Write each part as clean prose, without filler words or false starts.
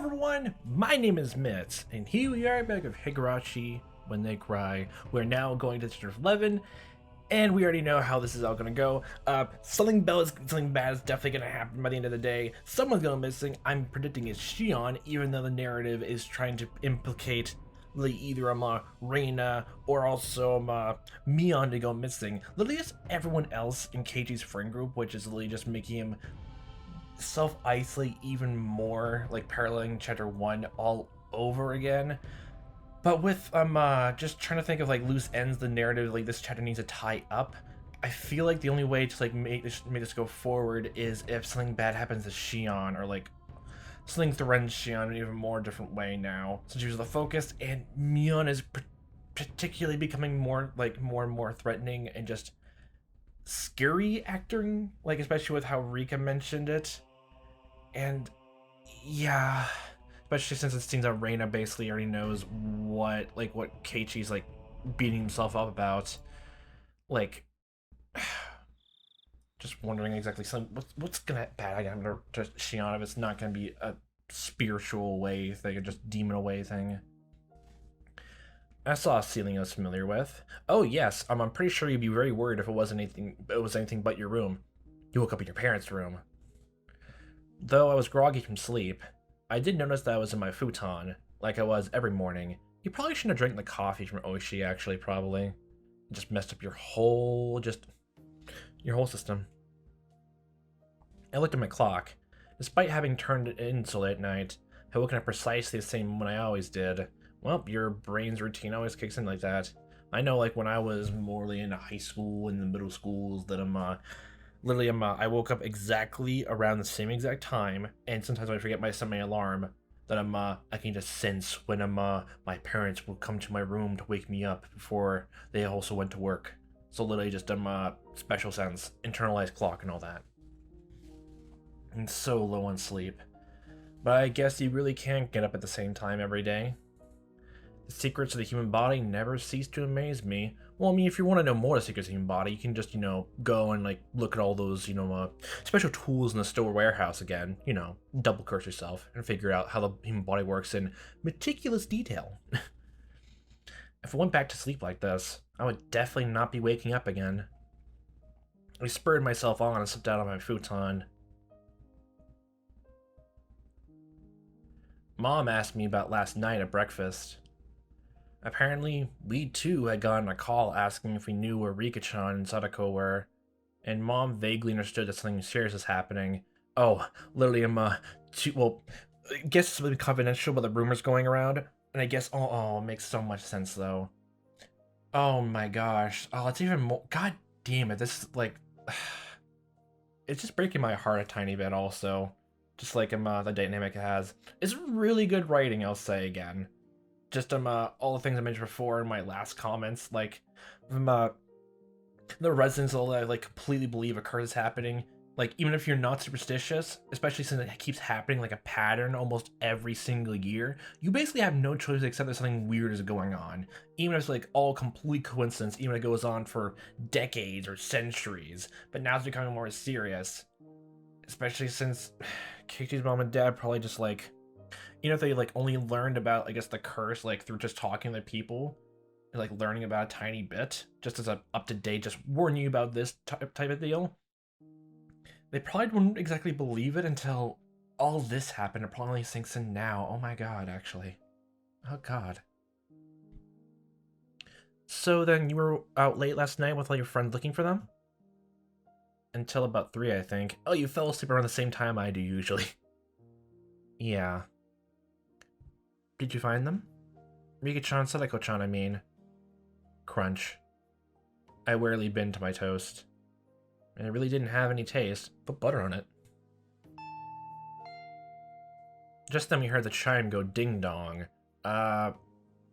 everyone, my name is Mitz, and here we are back with Higurashi When They Cry. We're now going to chapter 11, and we already know how this is all gonna go. Something bad is definitely gonna happen by the end of the day. Someone's going missing. I'm predicting it's Shion, even though the narrative is trying to implicate either Reina or also Mion to go missing. Literally just everyone else in Keiichi's friend group, which is literally just making him self-isolate even more, like paralleling chapter 1 all over again. But with just trying to think of like loose ends the narrative like this chapter needs to tie up, I feel like the only way to like make this go forward is if something bad happens to Shion, or like something threatens Shion in an even more different way now, since she was the focus, and Mion is particularly becoming more and more threatening and just scary acting, like especially with how Rika mentioned it. And yeah, especially since it seems that Reina basically already knows what Keiichi's like beating himself up about. Like, just wondering exactly what's gonna bad happen to Shion if it's not gonna be a spiritual way thing or just demon away thing. I saw a ceiling I was familiar with. Oh yes, I'm pretty sure you'd be very worried if it wasn't anything. It was anything but your room. You woke up in your parents' room. Though I was groggy from sleep, I did notice that I was in my futon, like I was every morning. You probably shouldn't have drank the coffee from Oishi, actually, probably. It just messed up your whole system. I looked at my clock. Despite having turned it in so late at night, I woken up precisely the same when I always did. Well, your brain's routine always kicks in like that. I know, like when I was more in high school and the middle schools, that I woke up exactly around the same exact time, and sometimes when I forget my set my alarm, that I can just sense when my parents will come to my room to wake me up before they also went to work. So literally just special sense, internalized clock and all that. And so low on sleep. But I guess you really can't get up at the same time every day. The secrets of the human body never cease to amaze me. Well, I mean, if you want to know more of the secrets of the human body, you can just, go and, like, look at all those, special tools in the store warehouse again. Double curse yourself and figure out how the human body works in meticulous detail. If I went back to sleep like this, I would definitely not be waking up again. I spurred myself on and slipped out of my futon. Mom asked me about last night at breakfast. Apparently, we too had gotten a call asking if we knew where Rika-chan and Sadako were, and Mom vaguely understood that something serious is happening. Oh, literally, I guess it's really confidential about the rumors going around, and I guess, it makes so much sense, though. Oh my gosh. Oh, it's even more, god damn it, this is, like, it's just breaking my heart a tiny bit, also. Just like, the dynamic it has. It's really good writing, I'll say again. Just all the things I mentioned before in my last comments, like the residents all that I like completely believe occurs is happening. Like, even if you're not superstitious, especially since it keeps happening like a pattern almost every single year, you basically have no choice except that something weird is going on. Even if it's like all complete coincidence, even if it goes on for decades or centuries, but now it's becoming more serious. Especially since Keiichi's mom and dad probably just like, if they like only learned about, I guess, the curse like through just talking to people and like learning about a tiny bit, just as a up-to-date, just warn you about this type of deal, they probably wouldn't exactly believe it until all this happened. It probably sinks in now. Oh my god, actually. Oh god. So then you were out late last night with all your friends looking for them? Until about 3, I think. Oh, you fell asleep around the same time I do usually. Yeah. Did you find them? Rika-chan, Sadako-chan, I mean. Crunch. I rarely bend to my toast. And it really didn't have any taste. Put butter on it. Just then we heard the chime go ding-dong. My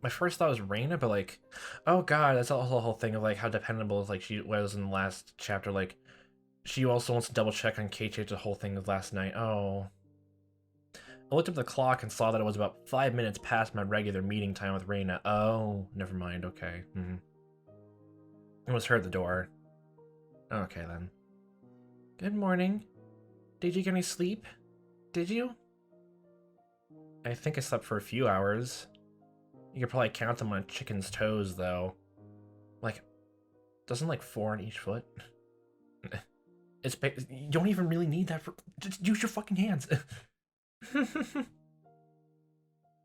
first thought was Reina, but like, oh god, that's also the whole thing of like how dependable like she was in the last chapter. Like, she also wants to double check on Keiichi the whole thing of last night. Oh. I looked up the clock and saw that it was about 5 minutes past my regular meeting time with Reina. Oh, never mind, okay. It was her at the door. Okay, then. Good morning. Did you get any sleep? Did you? I think I slept for a few hours. You could probably count them on a chicken's toes, though. Like, doesn't like 4 on each foot? You don't even really need that for... Just use your fucking hands.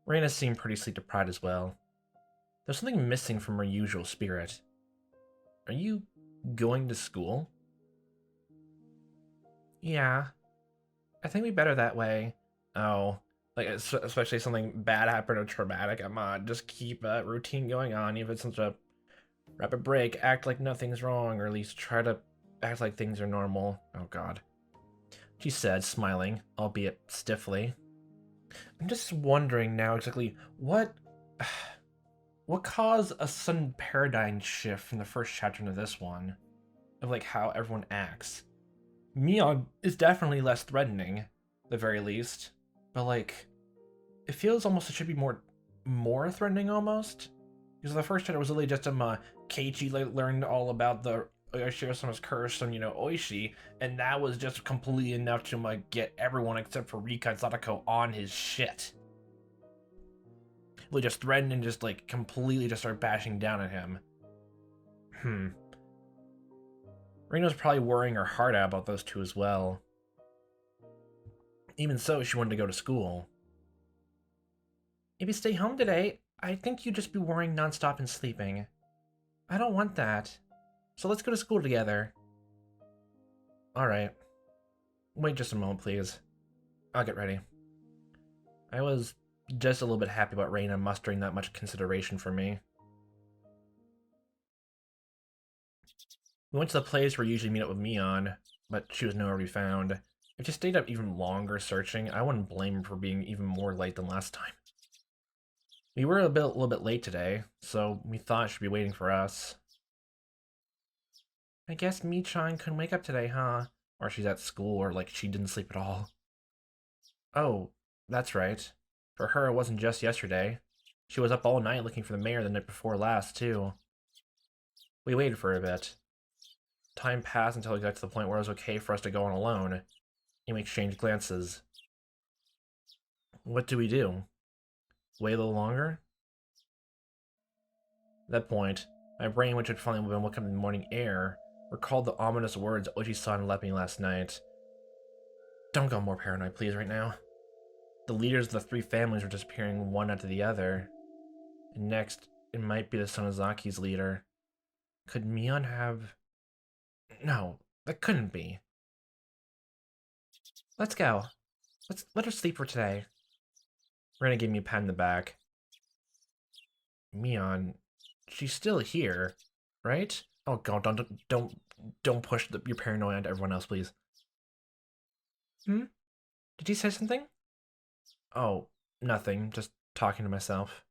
Reina seemed pretty sleep deprived as well. There's something missing from her usual spirit. Are you going to school? Yeah. I think we better that way. Oh. Like, especially something bad happened or traumatic. Come on, just keep a routine going on. Even if it's such a rapid break, act like nothing's wrong, or at least try to act like things are normal. Oh god. She said, smiling, albeit stiffly. I'm just wondering now exactly what caused a sudden paradigm shift from the first chapter into this one, of like how everyone acts. Mion is definitely less threatening, at the very least, but like, it feels almost it should be more threatening almost, because the first chapter was really just Keiichi learned all about the Oishiro-sama's curse on, Oishi, and that was just completely enough to get everyone except for Rika and Sadako on his shit. They just threatened and just completely just start bashing down at him. Rina's probably worrying her heart out about those two as well. Even so, she wanted to go to school. Maybe stay home today. I think you'd just be worrying nonstop and sleeping. I don't want that. So let's go to school together. Alright. Wait just a moment, please. I'll get ready. I was just a little bit happy about Reina mustering that much consideration for me. We went to the place where we usually meet up with Mion, but she was nowhere to be found. If she stayed up even longer searching, I wouldn't blame her for being even more late than last time. We were a little bit late today, so we thought she'd be waiting for us. I guess Mi-chan couldn't wake up today, huh? Or she's at school, or she didn't sleep at all. Oh, that's right. For her, it wasn't just yesterday. She was up all night looking for the mayor the night before last, too. We waited for a bit. Time passed until we got to the point where it was okay for us to go on alone, and we exchanged glances. What do we do? Wait a little longer? At that point, my brain, which had finally been woken up in the morning air, recalled the ominous words Oji-san left me last night. Don't go more paranoid, please, right now. The leaders of the 3 families were disappearing one after the other. And next, it might be the Sonozaki's leader. Could Mion have... No, that couldn't be. Let's go. Let her sleep for today. Rena gave me a pat in the back. Mion, she's still here, right? Oh god, don't push your paranoia onto everyone else, please. Did you say something? Oh, nothing. Just talking to myself.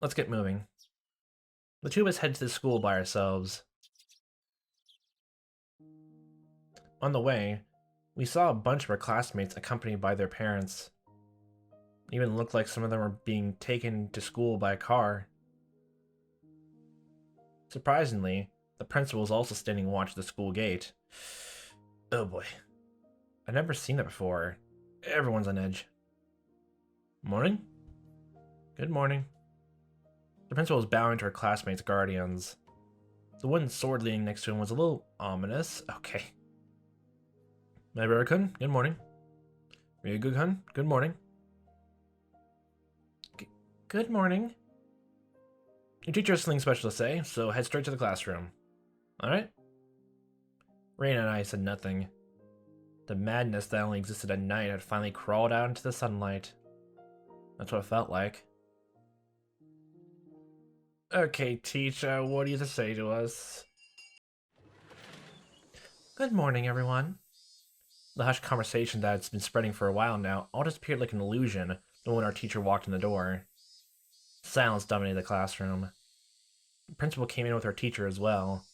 Let's get moving. The two of us head to the school by ourselves. On the way, we saw a bunch of our classmates accompanied by their parents. It even looked like some of them were being taken to school by a car. Surprisingly, the principal was also standing watch at the school gate. Oh boy. I've never seen that before. Everyone's on edge. Morning? Good morning. The principal was bowing to her classmates' guardians. The wooden sword leaning next to him was a little ominous. Okay. Maebara-kun, good morning. Ryugu-kun, good morning. Good morning. Your teacher has something special to say, so head straight to the classroom. Alright? Reina and I said nothing. The madness that only existed at night had finally crawled out into the sunlight. That's what it felt like. Okay, teacher, what do you have to say to us? Good morning, everyone. The hushed conversation that had been spreading for a while now all disappeared like an illusion the moment our teacher walked in the door. Silence dominated the classroom. The principal came in with our teacher as well.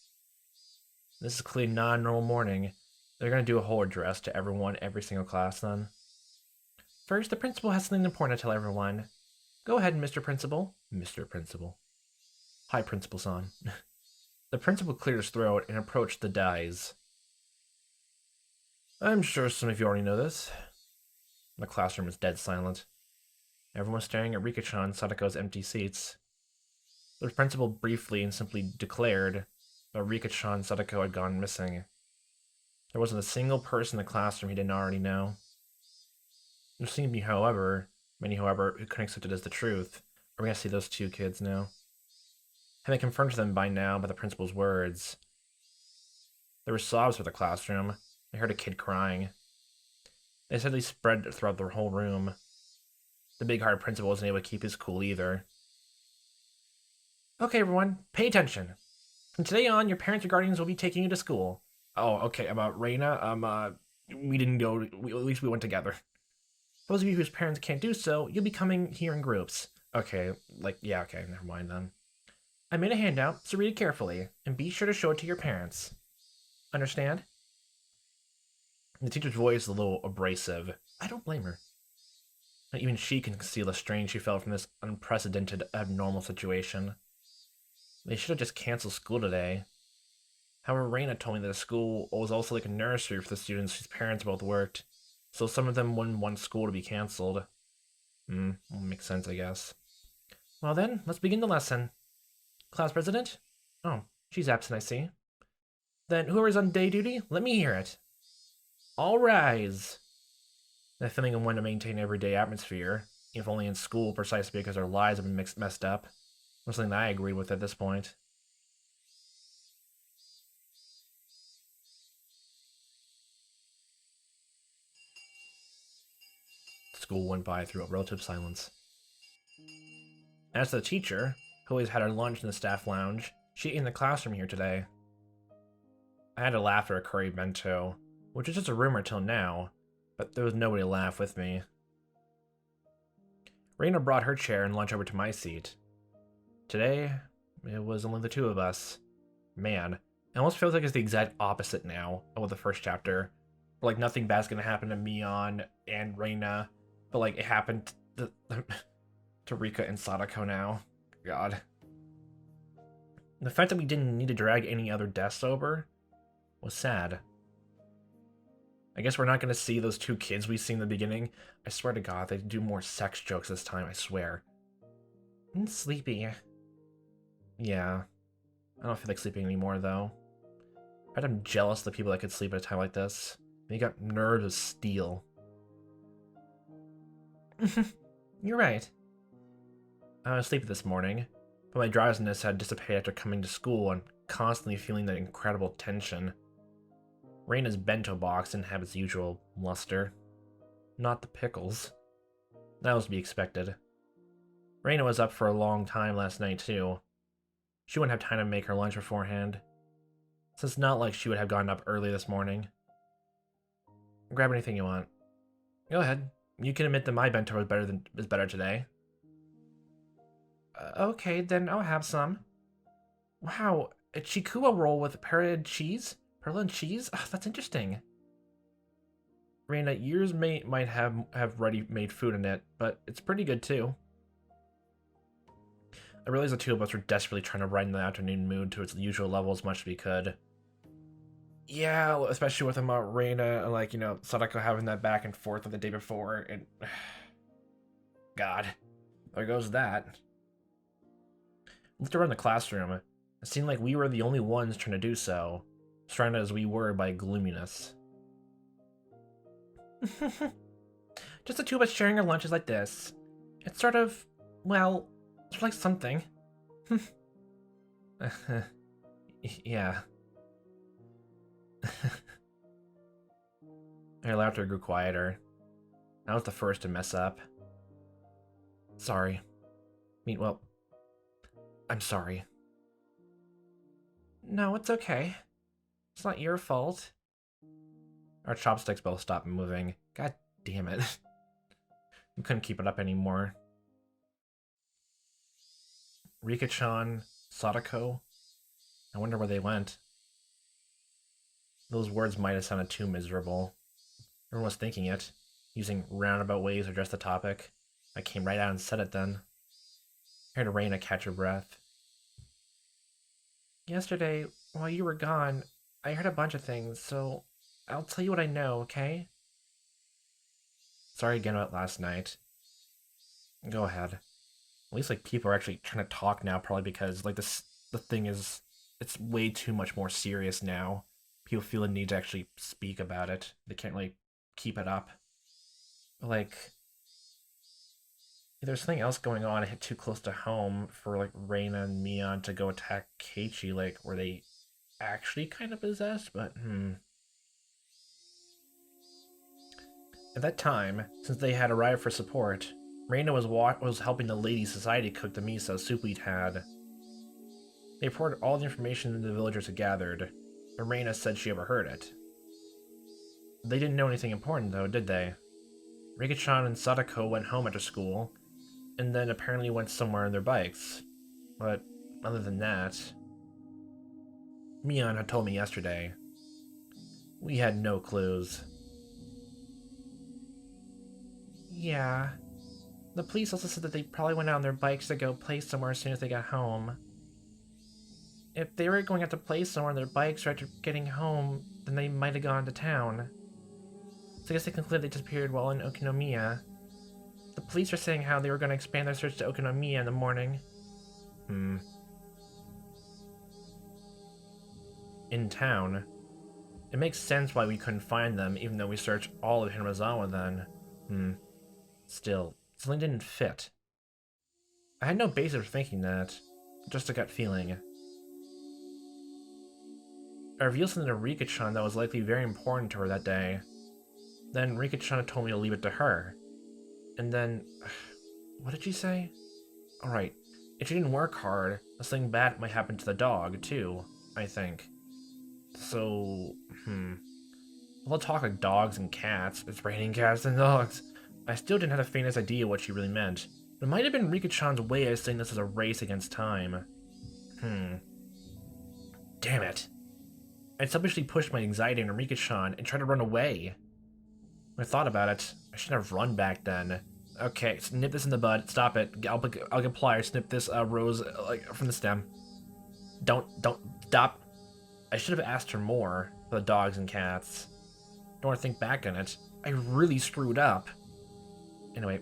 This is clearly not a normal morning. They're going to do a whole address to everyone, every single class, then. First, the principal has something important to tell everyone. Go ahead, Mr. Principal. Mr. Principal. Hi, Principal-san. The principal cleared his throat and approached the dais. I'm sure some of you already know this. The classroom is dead silent. Everyone was staring at Rika-chan and Sadako's empty seats. The principal briefly and simply declared that Rika-chan and Sadako had gone missing. There wasn't a single person in the classroom he didn't already know. There seemed to be, many, who couldn't accept it as the truth. Are we gonna see those two kids now? Having confronted them by now by the principal's words, there were sobs through the classroom. They heard a kid crying. They said they spread throughout the whole room. The big-hearted principal wasn't able to keep his cool either. Okay, everyone, pay attention. From today on, your parents or guardians will be taking you to school. Oh, okay, about Reina, we didn't go, at least we went together. Those of you whose parents can't do so, you'll be coming here in groups. Okay, yeah, okay, never mind then. I made a handout, so read it carefully, and be sure to show it to your parents. Understand? The teacher's voice is a little abrasive. I don't blame her. Not even she can conceal the strain she felt from this unprecedented, abnormal situation. They should have just canceled school today. However, Reina told me that the school was also like a nursery for the students whose parents both worked, so some of them wouldn't want school to be canceled. Makes sense, I guess. Well then, let's begin the lesson. Class president? Oh, she's absent, I see. Then whoever's on day duty, let me hear it. All rise. That feeling of wanting to maintain everyday atmosphere, if only in school, precisely because our lives have been messed up, was something that I agreed with at this point. School went by through a relative silence. As for the teacher, who always had her lunch in the staff lounge, she ate in the classroom here today. I had to laugh at her curry bento, which was just a rumor till now, but there was nobody to laugh with me. Reina brought her chair and lunch over to my seat. Today, it was only the two of us. Man, it almost feels like it's the exact opposite now of the first chapter. Where, nothing bad's gonna happen to Mion and Reina, but, it happened to Rika and Sadako now. God. The fact that we didn't need to drag any other deaths over was sad. I guess we're not going to see those two kids we see in the beginning. I swear to God, they do more sex jokes this time, I swear. I'm sleepy. Yeah. I don't feel like sleeping anymore, though. I'm jealous of the people that could sleep at a time like this. They got nerves of steel. You're right. I was sleepy this morning, but my drowsiness had dissipated after coming to school and constantly feeling that incredible tension. Reina's bento box didn't have its usual luster. Not the pickles. That was to be expected. Reina was up for a long time last night, too. She wouldn't have time to make her lunch beforehand, so it's not like she would have gotten up early this morning. Grab anything you want. Go ahead. You can admit that my bento is better today. Okay, then I'll have some. Wow, a chikuwa roll with Perla and cheese? Perla and cheese? Oh, that's interesting. Reina, yours might have ready-made food in it, but it's pretty good too. I realized the two of us were desperately trying to brighten the afternoon mood to its usual level as much as we could. Yeah, especially with Reina and, Sadako having that back and forth of the day before, and... God. There goes that. I looked around the classroom. It seemed like we were the only ones trying to do so, surrounded as we were by gloominess. Just the two of us sharing our lunches like this. It's sort of, well, it's like something. Yeah. Her laughter grew quieter. I was the first to mess up. Sorry. I'm sorry. No, it's okay. It's not your fault. Our chopsticks both stopped moving. God damn it. We couldn't keep it up anymore. Rika-chan, Sadako. I wonder where they went. Those words might have sounded too miserable. Everyone was thinking it, using roundabout ways to address the topic. I came right out and said it then. I heard Reina catch her breath. Yesterday, while you were gone, I heard a bunch of things, so I'll tell you what I know, okay? Sorry again about last night. Go ahead. At least like people are actually trying to talk now, probably because like the thing is, it's way too much more serious now. People feel the need to actually speak about it. They can't really keep it up. Like, if there's something else going on, hit too close to home for like Reina and Mion to go attack Keiichi. Like, were they actually kind of possessed? But At that time, since they had arrived for support, Reina was helping the Lady Society cook the miso soup we'd had. They reported all the information the villagers had gathered, but Reina said she overheard it. They didn't know anything important, though, did they? Rika-chan and Sadako went home after school, and then apparently went somewhere on their bikes. But other than that, Mion had told me yesterday. We had no clues. Yeah. The police also said that they probably went out on their bikes to go play somewhere as soon as they got home. If they were going out to play somewhere on their bikes right after getting home, then they might have gone to town. So I guess they concluded they disappeared while in Okinomiya. The police are saying how they were going to expand their search to Okinomiya in the morning. In town. It makes sense why we couldn't find them, even though we searched all of Hinamizawa then. Still, something didn't fit. I had no basis for thinking that. Just a gut feeling. I revealed something to Rika-chan that was likely very important to her that day. Then Rika-chan told me to leave it to her. And then... what did she say? Alright, if she didn't work hard, something bad might happen to the dog, too, I think. So... All the talk of dogs and cats, it's raining cats and dogs. I still didn't have the faintest idea what she really meant. It might have been Rika-chan's way of saying this as a race against time. Damn it. I'd selfishly pushed my anxiety into Rika-chan and tried to run away. When I thought about it, I shouldn't have run back then. Okay, nip this in the bud. Stop it. I'll get pliers. Snip this rose like from the stem. Don't stop. I should have asked her more for the dogs and cats. Don't want to think back on it. I really screwed up. Anyway,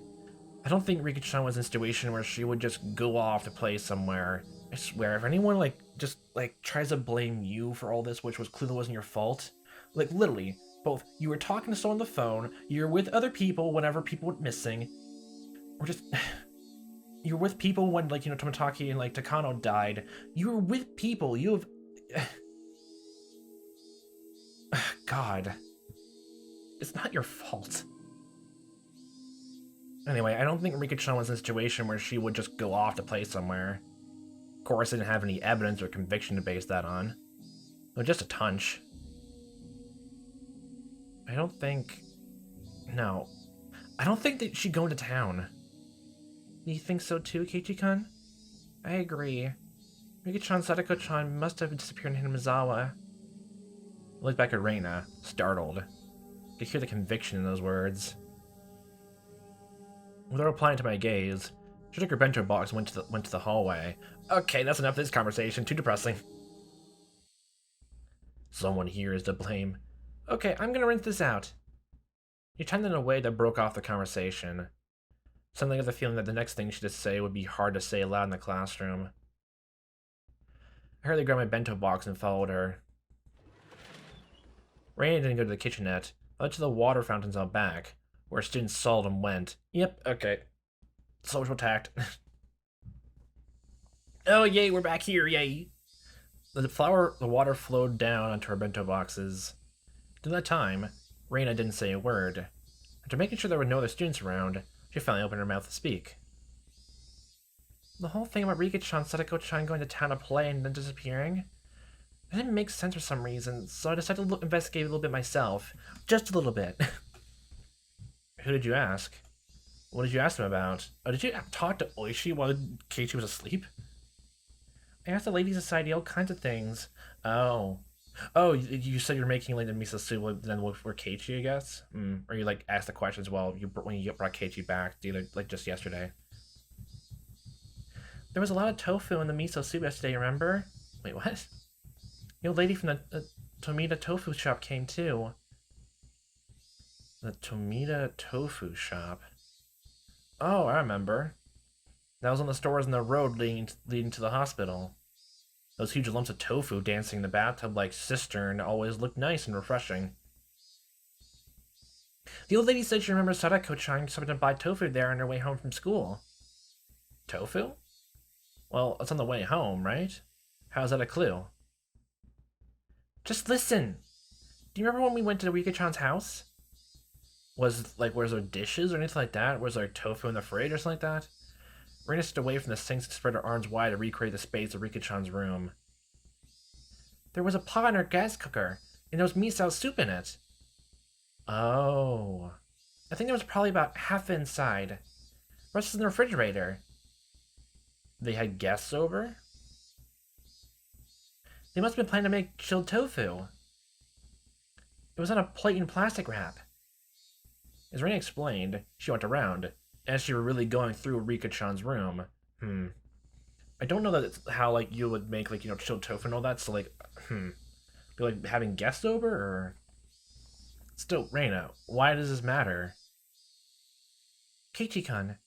I don't think Rika-chan was in a situation where she would just go off to play somewhere. I swear, if anyone just tries to blame you for all this, which clearly wasn't your fault, literally, both you were talking to someone on the phone, you're with other people whenever people went missing, or just you're with people when Tomotaki and Takano died. You were with people. You have God. It's not your fault. Anyway, I don't think Rika-chan was in a situation where she would just go off to play somewhere. Of course, I didn't have any evidence or conviction to base that on. But just a hunch. No. I don't think that she'd go into town. Do you think so too, Keiichi-kun? I agree. Rika-chan Sadako-chan must have disappeared in Hinamizawa. I looked back at Reina, startled. I could hear the conviction in those words. Without replying to my gaze, she took her bento box and went to the hallway. Okay, that's enough of this conversation. Too depressing. Someone here is to blame. Okay, I'm gonna rinse this out. He chimed in a way that broke off the conversation. Something of the feeling that the next thing she'd to say would be hard to say aloud in the classroom. I hurriedly grabbed my bento box and followed her. Raina didn't go to the kitchenette, but led to the water fountains out back, where students seldom went. Yep, okay. Social tact. Oh, yay, we're back here, yay! The water flowed down onto her bento boxes. During that time, Reina didn't say a word. After making sure there were no other students around, she finally opened her mouth to speak. The whole thing about Rika-chan Sadako-chan going to town to play and then disappearing, it didn't make sense for some reason, so I decided to investigate a little bit myself. Just a little bit. Who did you ask? What did you ask him about? Oh, did you talk to Oishi while Keiichi was asleep? I asked the Lady Society all kinds of things. Oh, you said you're making the miso soup, then look for Keiichi, I guess? Or you asked the questions when you brought Keiichi back, either just yesterday. There was a lot of tofu in the miso soup yesterday, remember? Wait, what? The old lady from the Tomita tofu shop came too. The Tomita tofu shop? Oh, I remember. That was on the stores in the road leading to the hospital. Those huge lumps of tofu dancing in the bathtub like cistern always looked nice and refreshing. The old lady said she remembers Sadako-chan stopping to buy tofu there on her way home from school. Tofu? Well, it's on the way home, right? How's that a clue? Just listen! Do you remember when we went to Rika-chan's house? Was there dishes or anything like that? Was there tofu in the fridge or something like that? Rena stood away from the sinks and spread her arms wide to recreate the space of Rika-chan's room. There was a pot in her gas cooker, and there was miso soup in it. Oh. I think there was probably about half inside. The rest is in the refrigerator. They had guests over? They must have been planning to make chilled tofu. It was on a plate in plastic wrap. As Raina explained, she went around, as she were really going through Rika-chan's room. I don't know that it's how, like, you would make, like, chilled tofu and all that, so, like, be, like, having guests over, or... Still, Reina, why does this matter? Keiichi-kun,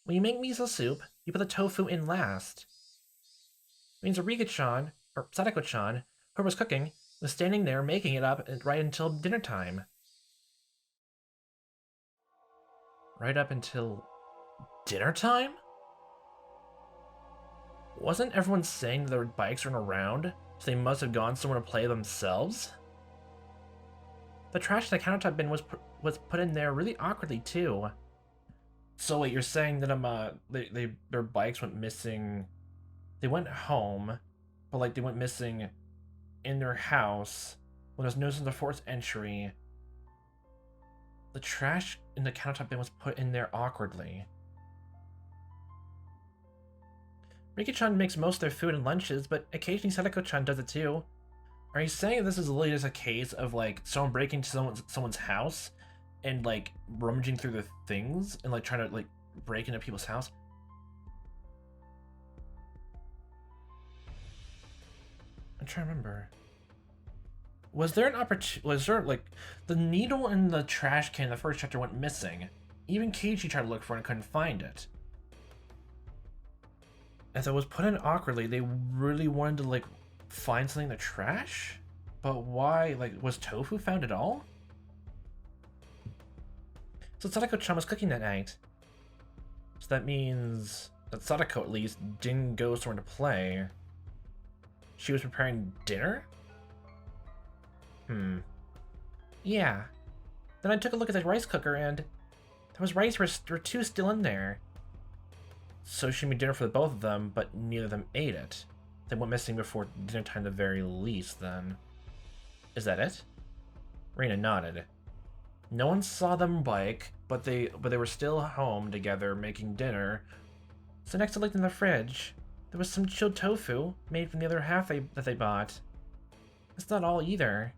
when you make miso soup, you put the tofu in last. It means Rika-chan, or Sadako-chan, who was cooking, was standing there making it up right until dinner time. Right up until dinner time? Wasn't everyone saying that their bikes weren't around, so they must have gone somewhere to play themselves? The trash in the countertop bin was put in there really awkwardly too. So wait, you're saying that their bikes went missing? They went home, but like they went missing in their house when there's notice of the forced entry. The trash in the countertop bin was put in there awkwardly. Rika-chan makes most of their food and lunches, but occasionally Sadako-chan does it too. Are you saying this is literally just a case of like someone breaking into someone's house and like rummaging through the things and like trying to like break into people's house? I'm trying to remember. Was there an opportunity? Was there like the needle in the trash can in the first chapter went missing? Even Keiichi tried to look for it and couldn't find it. As it was put in awkwardly, they really wanted to like find something in the trash? But why? Like, was tofu found at all? So Sadako-chan was cooking that night. So that means that Sadako at least didn't go somewhere to play. She was preparing dinner? Yeah. Then I took a look at the rice cooker and there was rice or two still in there. So she made dinner for the both of them, but neither of them ate it. They went missing before dinner time at the very least, then. Is that it? Reina nodded. No one saw them bike, but they were still home together making dinner. So next to looked in the fridge, there was some chilled tofu made from the other half that they bought. That's not all either.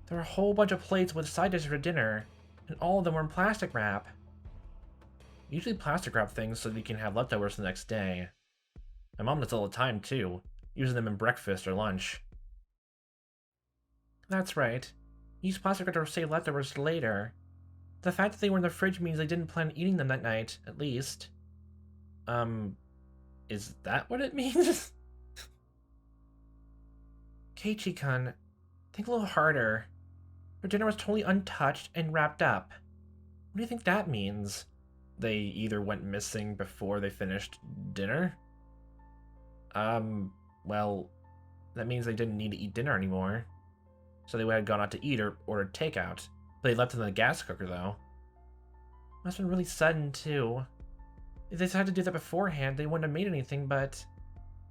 There were a whole bunch of plates with side dishes for dinner, and all of them were in plastic wrap. Usually plastic wrap things so that you can have leftovers the next day. My mom does all the time too, using them in breakfast or lunch. That's right. Use plastic wrap to save leftovers later. The fact that they were in the fridge means they didn't plan on eating them that night, at least. Is that what it means? Keiichi-kun, think a little harder. Her dinner was totally untouched and wrapped up. What do you think that means? They either went missing before they finished dinner? Well, that means they didn't need to eat dinner anymore. So they would have gone out to eat or ordered takeout. They left it in the gas cooker, though. Must have been really sudden, too. If they decided to do that beforehand, they wouldn't have made anything, but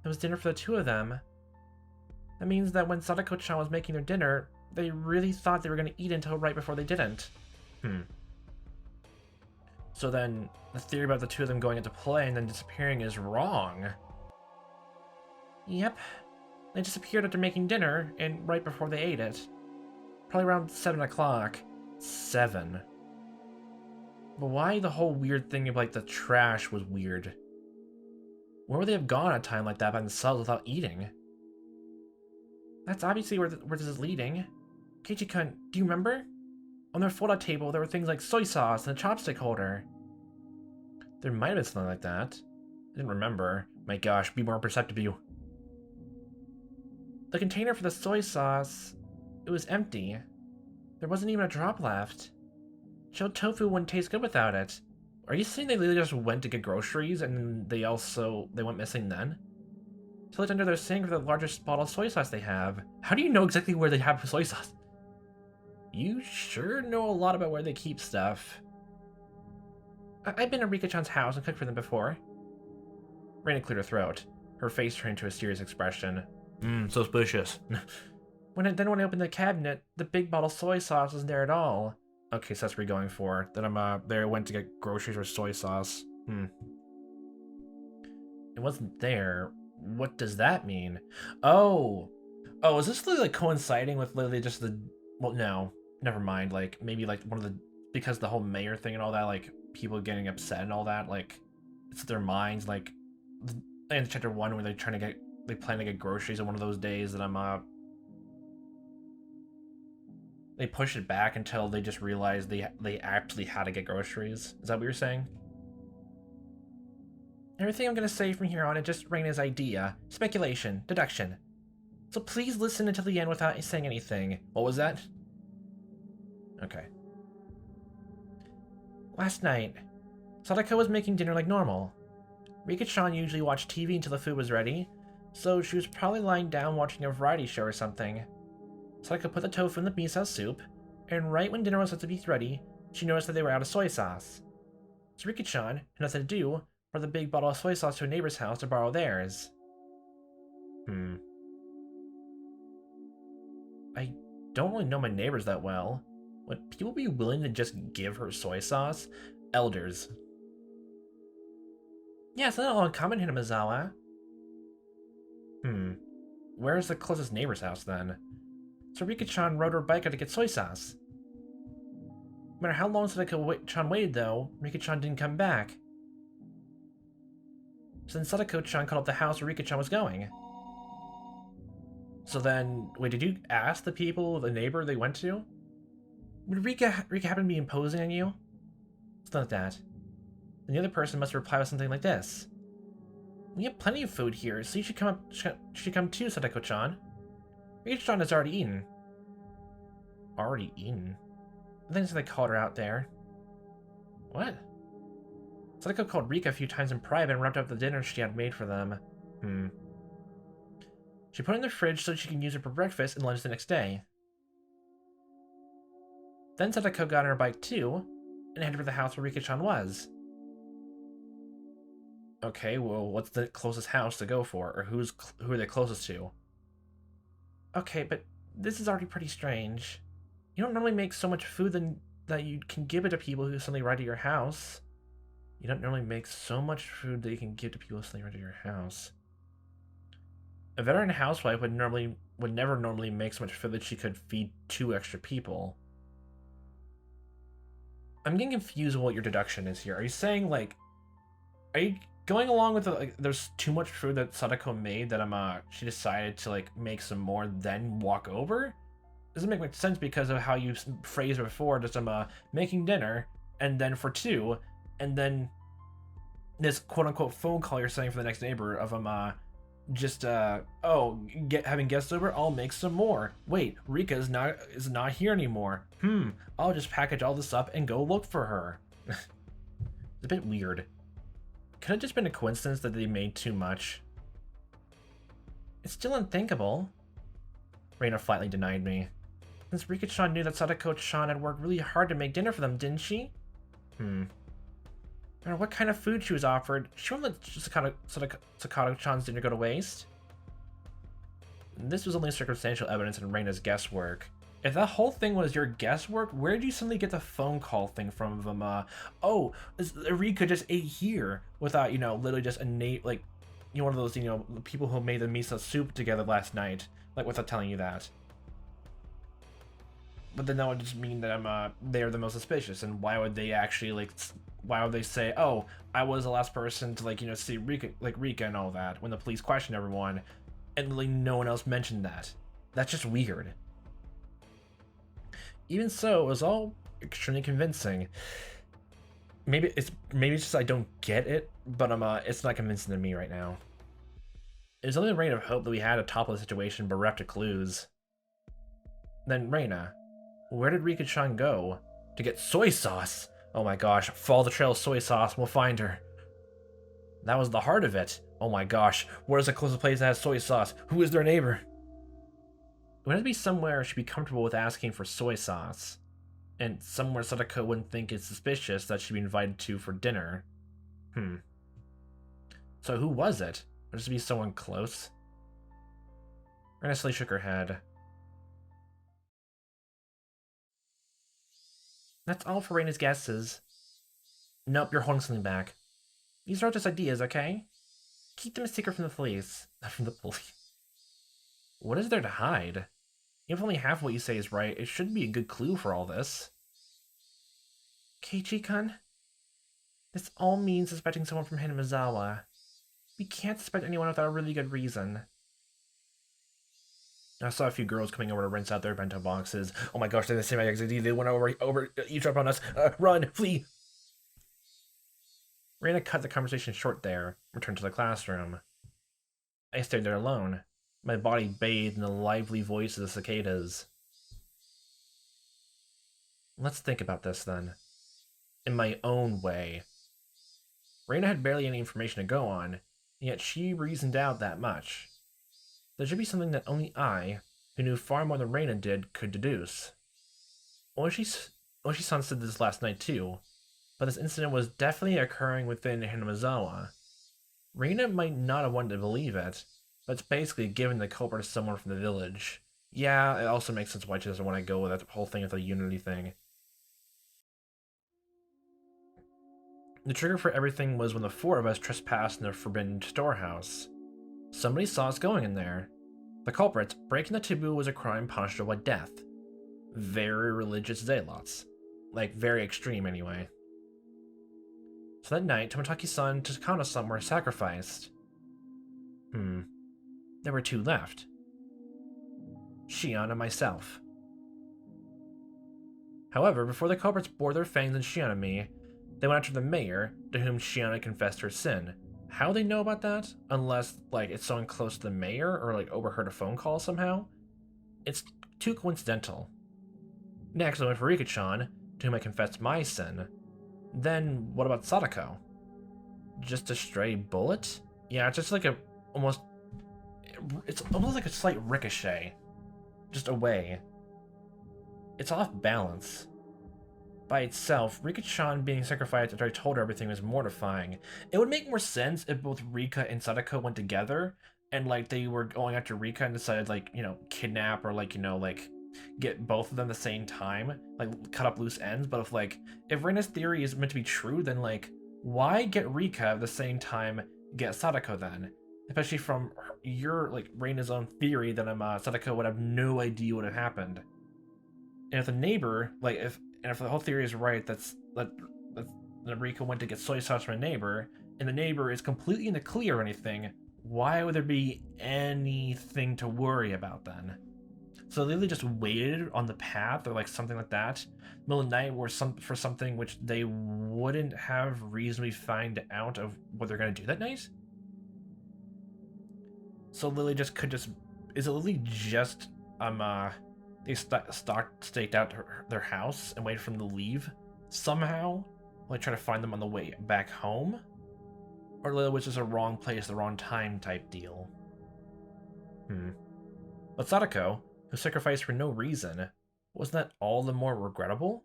it was dinner for the two of them. That means that when Sadako-chan was making their dinner, they really thought they were going to eat until right before they didn't. So then, the theory about the two of them going into play and then disappearing is wrong. Yep. They disappeared after making dinner, and right before they ate it. Probably around 7 o'clock. 7. But why the whole weird thing of, like, the trash was weird? Where would they have gone at a time like that by themselves without eating? That's obviously where this is leading. Keiichi-kun, do you remember? On their fold-out table, there were things like soy sauce and a chopstick holder. There might have been something like that. I didn't remember. My gosh, be more perceptive, you. The container for the soy sauce, it was empty. There wasn't even a drop left. Chilled tofu wouldn't taste good without it. Are you saying they literally just went to get groceries and they went missing then? She looked under their sink for the largest bottle of soy sauce they have. How do you know exactly where they have soy sauce? You sure know a lot about where they keep stuff. I've been to Rika-chan's house and cooked for them before. Raina cleared her throat. Her face turned to a serious expression. Suspicious. When I opened the cabinet, the big bottle of soy sauce wasn't there at all. Okay, so that's what we're going for. Then I went to get groceries for soy sauce. It wasn't there. What does that mean? Oh, is this literally like coinciding with literally just the? Well, no, never mind. Like maybe like one of the because the whole mayor thing and all that, like people getting upset and all that, like it's their minds. Like in chapter 1 where they plan to get groceries on one of those days that they push it back until they just realize they actually had to get groceries. Is that what you're saying? Everything I'm gonna say from here on is just Raina's idea, speculation, deduction. So please listen until the end without saying anything. What was that? Okay. Last night, Sadako was making dinner like normal. Rika-chan usually watched TV until the food was ready, so she was probably lying down watching a variety show or something. Sadako put the tofu in the miso soup, and right when dinner was supposed to be ready, she noticed that they were out of soy sauce. So Rika-chan had nothing to do, brought the big bottle of soy sauce to a neighbor's house to borrow theirs. I don't really know my neighbors that well. Would people be willing to just give her soy sauce? Elders. Yeah, it's not all uncommon, Hinamizawa. Where's the closest neighbor's house then? So Rika-chan rode her bike out to get soy sauce. No matter how long Sadako-chan waited though, Rika-chan didn't come back. So then Sadako-chan called up the house where Rika-chan was going. So then, wait, did you ask the neighbor they went to? Would Rika happen to be imposing on you? It's not that. And the other person must reply with something like this. We have plenty of food here, so you should come too, Sadako-chan. Rika-chan has already eaten. Already eaten? I think so they called her out there. What? Sadako called Rika a few times in private and wrapped up the dinner she had made for them. She put it in the fridge so she can use it for breakfast and lunch the next day. Then Sadako got on her bike too, and headed for the house where Rika-chan was. Okay, well, what's the closest house to go for, or who are they closest to? Okay, but this is already pretty strange. You don't normally make so much food that you can give it to people who suddenly ride to your house. You don't normally make so much food that you can give to people who suddenly ride to your house. A veteran housewife would never normally make so much food that she could feed 2 extra people. I'm getting confused with what your deduction is here. Are you saying, like, are you going along with there's too much food that Sadako made that she decided to like make some more then walk over? Doesn't make much sense because of how you phrased it before. Just making dinner and then for 2, and then this quote unquote phone call you're saying for the next neighbor of having guests over. I'll make some more. Wait, Rika is not here anymore. I'll just package all this up and go look for her. It's a bit weird. Could have just been a coincidence that they made too much. It's still unthinkable. Raina flatly denied me. Since Rika-chan knew that Sadako-chan had worked really hard to make dinner for them, didn't she? No matter what kind of food she was offered, she wouldn't let Sadako-chan's dinner go to waste. This was only circumstantial evidence in Raina's guesswork. If that whole thing was your guesswork, where did you suddenly get the phone call thing from them? Rika just ate here without, literally just one of those, people who made the miso soup together last night, like without telling you that. But then that would just mean that they're the most suspicious, and why would they actually why would they say, oh, I was the last person to see Rika and all that when the police questioned everyone, and no one else mentioned that? That's just weird. Even so, it was all extremely convincing. maybe it's just I don't get it, but it's not convincing to me right now. It's only a ray of hope that we had to topple the situation bereft of clues. Then Reina, where did Rika-chan go? To get soy sauce! Oh my gosh, follow the trail of soy sauce, we'll find her. That was the heart of it. Oh my gosh, where's the closest place that has soy sauce? Who is their neighbor? It would have to be somewhere she'd be comfortable with asking for soy sauce. And somewhere Sadako wouldn't think it's suspicious that she'd be invited to for dinner. So who was it? Would it be someone close? Reina slowly shook her head. That's all for Reina's guesses. Nope, you're holding something back. These are just ideas, okay? Keep them a secret from the police. From the police. What is there to hide? If only half of what you say is right, it should be a good clue for all this. Keiichi-kun? This all means suspecting someone from Hinamizawa. We can't suspect anyone without a really good reason. I saw a few girls coming over to rinse out their bento boxes. Oh my gosh, they're the same idea. They went over eavesdrop on us. Run, flee! Reina cut the conversation short there, returned to the classroom. I stayed there alone, my body bathed in the lively voice of the cicadas. Let's think about this then. In my own way. Reina had barely any information to go on, yet she reasoned out that much. There should be something that only I, who knew far more than Reina did, could deduce. Oishi-san said this last night too, but this incident was definitely occurring within Hinamizawa. Reina might not have wanted to believe it, but it's basically giving the culprit to someone from the village. Yeah, it also makes sense why she doesn't want to go with that whole thing with the unity thing. The trigger for everything was when the four of us trespassed in the forbidden storehouse. Somebody saw us going in there. The culprit, breaking the taboo, was a crime punishable by death. Very religious zealots. Like, very extreme anyway. So that night, Tomotaki-san and Takano-san were sacrificed. There were two left. Shion and myself. However, before the culprits bore their fangs in Shion and me, they went after the mayor, to whom Shion had confessed her sin. How they know about that? Unless, like, it's someone close to the mayor, or, like, overheard a phone call somehow? It's too coincidental. Next, I went for Rika-chan, to whom I confessed my sin. Then, what about Sadako? Just a stray bullet? Yeah, it's just like it's almost like a slight ricochet. Just away. It's off balance. By itself, Rika-chan being sacrificed after I told her everything was mortifying. It would make more sense if both Rika and Sadako went together, and, like, they were going after Rika and decided, like, you know, kidnap or, like, you know, like, get both of them at the same time, like, cut up loose ends. But if Reina's theory is meant to be true, then, like, why get Rika at the same time get Sadako then? Especially from your, like, Reina's own theory that Sadako would have no idea what had happened. And if the neighbor, like, if the whole theory is right, that Rika went to get soy sauce from a neighbor, and the neighbor is completely in the clear or anything, why would there be anything to worry about then? So they really just waited on the path or, like, something like that, middle of the night, for something which they wouldn't have reasonably find out of what they're going to do that night? So Lily is it Lily just, they staked out their house and waited for them to leave somehow, like try to find them on the way back home? Or Lily was just a wrong place, the wrong time type deal? But Sadako, who sacrificed for no reason, wasn't that all the more regrettable?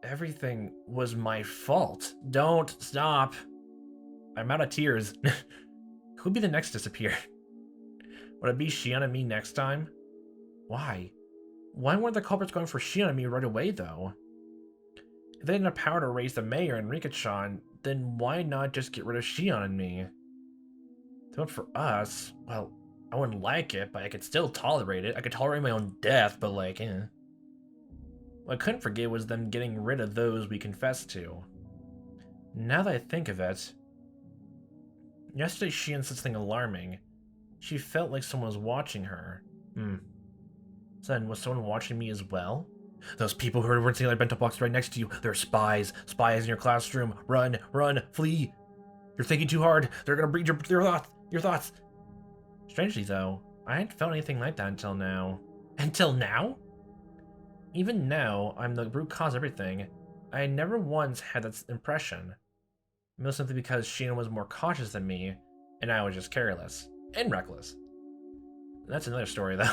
Everything was my fault. Don't stop. I'm out of tears. Who'd be the next to disappear? Would it be Shion and me next time? Why? Why weren't the culprits going for Shion and me right away, though? If they didn't have power to raise the mayor and Rika-chan, then why not just get rid of Shion and me? If they went for us, well, I wouldn't like it, but I could still tolerate it. I could tolerate my own death, but, like, What I couldn't forget was them getting rid of those we confessed to. Now that I think of it, yesterday Shion said something alarming. She felt like someone was watching her. So then, was someone watching me as well? Those people who are rinsing their bento box right next to you, they're spies. Spies in your classroom. Run, run, flee. You're thinking too hard. They're gonna breed your thoughts. Strangely, though, I hadn't felt anything like that until now. Until now? Even now, I'm the root cause of everything. I never once had that impression. Most simply because Sheena was more cautious than me, and I was just careless. And reckless. That's another story, though.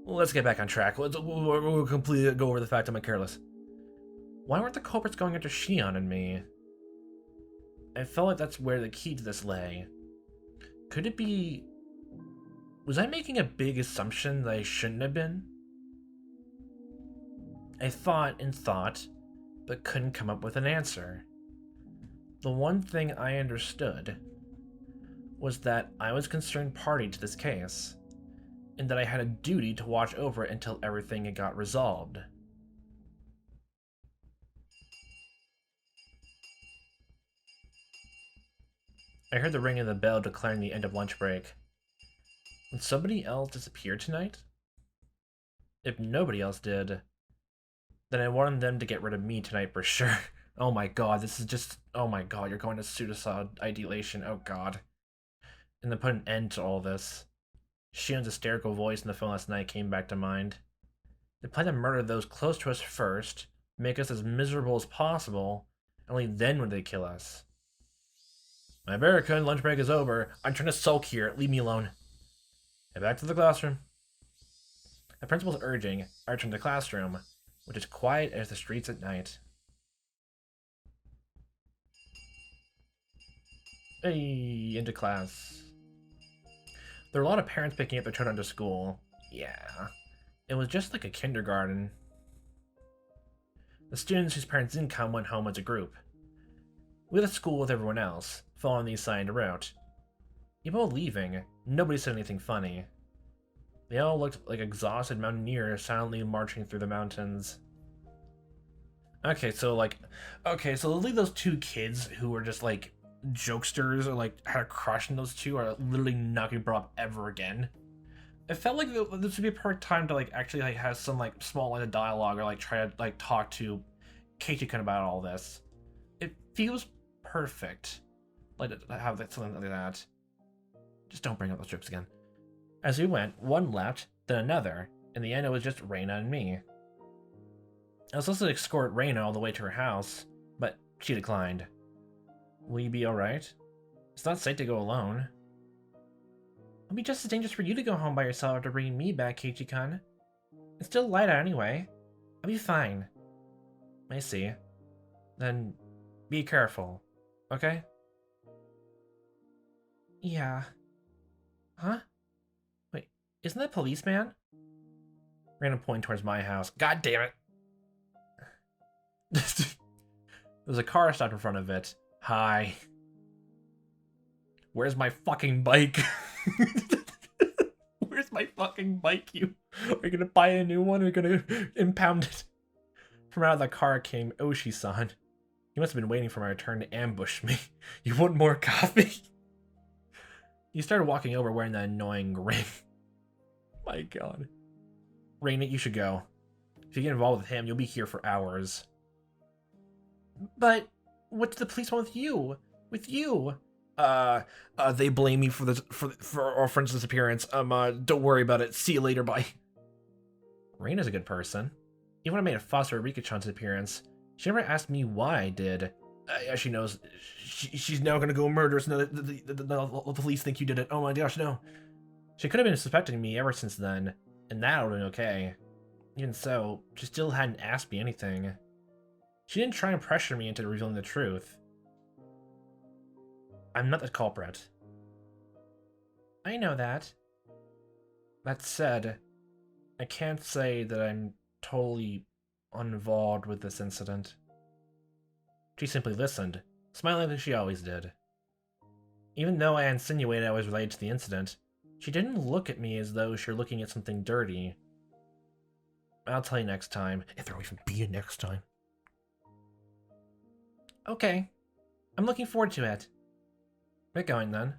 Let's get back on track. We'll completely go over the fact I'm careless. Why weren't the culprits going after Shion and me? I felt like that's where the key to this lay. Could it be... Was I making a big assumption that I shouldn't have been? I thought and thought, but couldn't come up with an answer. The one thing I understood was that I was concerned party to this case, and that I had a duty to watch over it until everything had got resolved. I heard the ring of the bell declaring the end of lunch break. Would somebody else disappear tonight? If nobody else did, then I wanted them to get rid of me tonight for sure. Oh my god, this is just... Oh my god, you're going to suicide ideation. Oh god. And then put an end to all this. Shion's hysterical voice in the phone last night came back to mind. They plan to murder those close to us first, make us as miserable as possible, and only then would they kill us. Maebara-kun, lunch break is over. I'm trying to sulk here. Leave me alone. Head back to the classroom. The principal's urging, I return to the classroom, which is quiet as the streets at night. Hey, into class. There were a lot of parents picking up their children to school. Yeah, it was just like a kindergarten. The students whose parents didn't come went home as a group. We left school with everyone else, following the assigned route. Even while leaving, nobody said anything funny. They all looked like exhausted mountaineers silently marching through the mountains. Okay, so literally those two kids who were just like jokesters or like had a crush on those two are literally not gonna be brought up ever again. It felt like this would be a perfect time to like actually like have some like small line of dialogue or like try to like talk to Keiichi about all this. It feels perfect, like to have something like that. Just don't bring up those jokes again. As we went, one left, then another. In the end, it was just Reina and me. I was supposed to escort Reina all the way to her house, but she declined. Will you be alright? It's not safe to go alone. It'll be just as dangerous for you to go home by yourself after bringing me back, Keiichi-kun. It's still light out anyway. I'll be fine. I see. Then, be careful, okay? Yeah. Huh? Wait, isn't that a policeman? Reina pointed towards my house. God damn it! There's a car stopped in front of it. Hi. Where's my fucking bike? Where's my fucking bike, you? Are you gonna buy a new one or are you gonna impound it? From out of the car came Oshi-san. He must have been waiting for my return to ambush me. You want more coffee? He started walking over wearing that annoying ring. My god. Reina, you should go. If you get involved with him, you'll be here for hours. But what did the police want with you? With you? They blame me for our friend's disappearance. Don't worry about it. See you later, bye. Reina's a good person. Even when I made a fuss for Rika-chan's appearance, she never asked me why I did. She knows. She's now gonna go murder us. No, the police think you did it. Oh my gosh, no. She could have been suspecting me ever since then, and that would have been okay. Even so, she still hadn't asked me anything. She didn't try and pressure me into revealing the truth. I'm not the culprit. I know that. That said, I can't say that I'm totally uninvolved with this incident. She simply listened, smiling like she always did. Even though I insinuated I was related to the incident, she didn't look at me as though she were looking at something dirty. I'll tell you next time, if there will even be a next time. Okay. I'm looking forward to it. Get going then.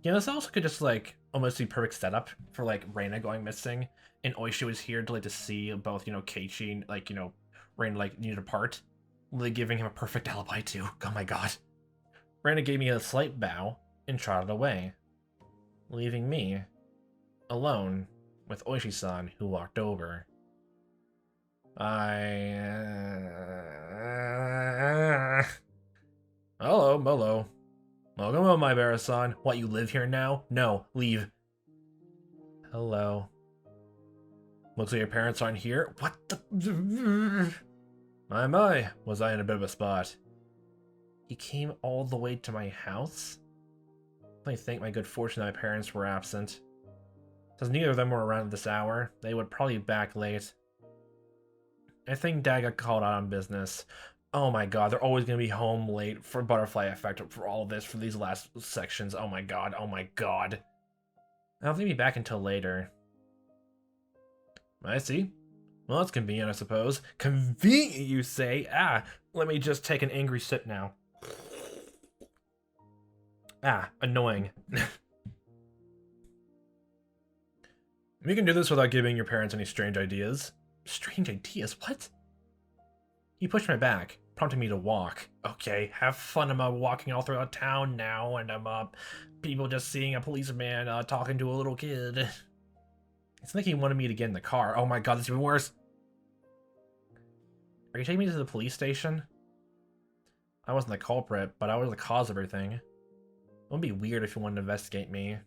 You know, this also could just like almost the perfect setup for like Reina going missing, and Oishi was here to see both, Keiichi and Reina needed a part, really giving him a perfect alibi too. Oh my god. Reina gave me a slight bow and trotted away, leaving me alone with Oishi-san, who walked over. Hello, Molo. Welcome home, Maebara-san. What, you live here now? No, leave. Hello. Looks like your parents aren't here. What the... My, was I in a bit of a spot? He came all the way to my house? I thank my good fortune that my parents were absent. Since neither of them were around at this hour, they would probably be back late. I think Dad got called out on business. Oh my god, they're always going to be home late for Butterfly Effect for all of this, for these last sections. Oh my god, oh my god. I don't think he'll be back until later. I see. Well, that's convenient, I suppose. Convenient, you say? Ah, let me just take an angry sip now. Ah, annoying. We can do this without giving your parents any strange ideas. Strange ideas? What? He pushed my back, prompting me to walk. Okay, have fun. I'm walking all throughout town now, and I'm people just seeing a policeman talking to a little kid. It's like he wanted me to get in the car. Oh my god, that's even worse. Are you taking me to the police station? I wasn't the culprit, but I was the cause of everything. It would be weird if you wanted to investigate me.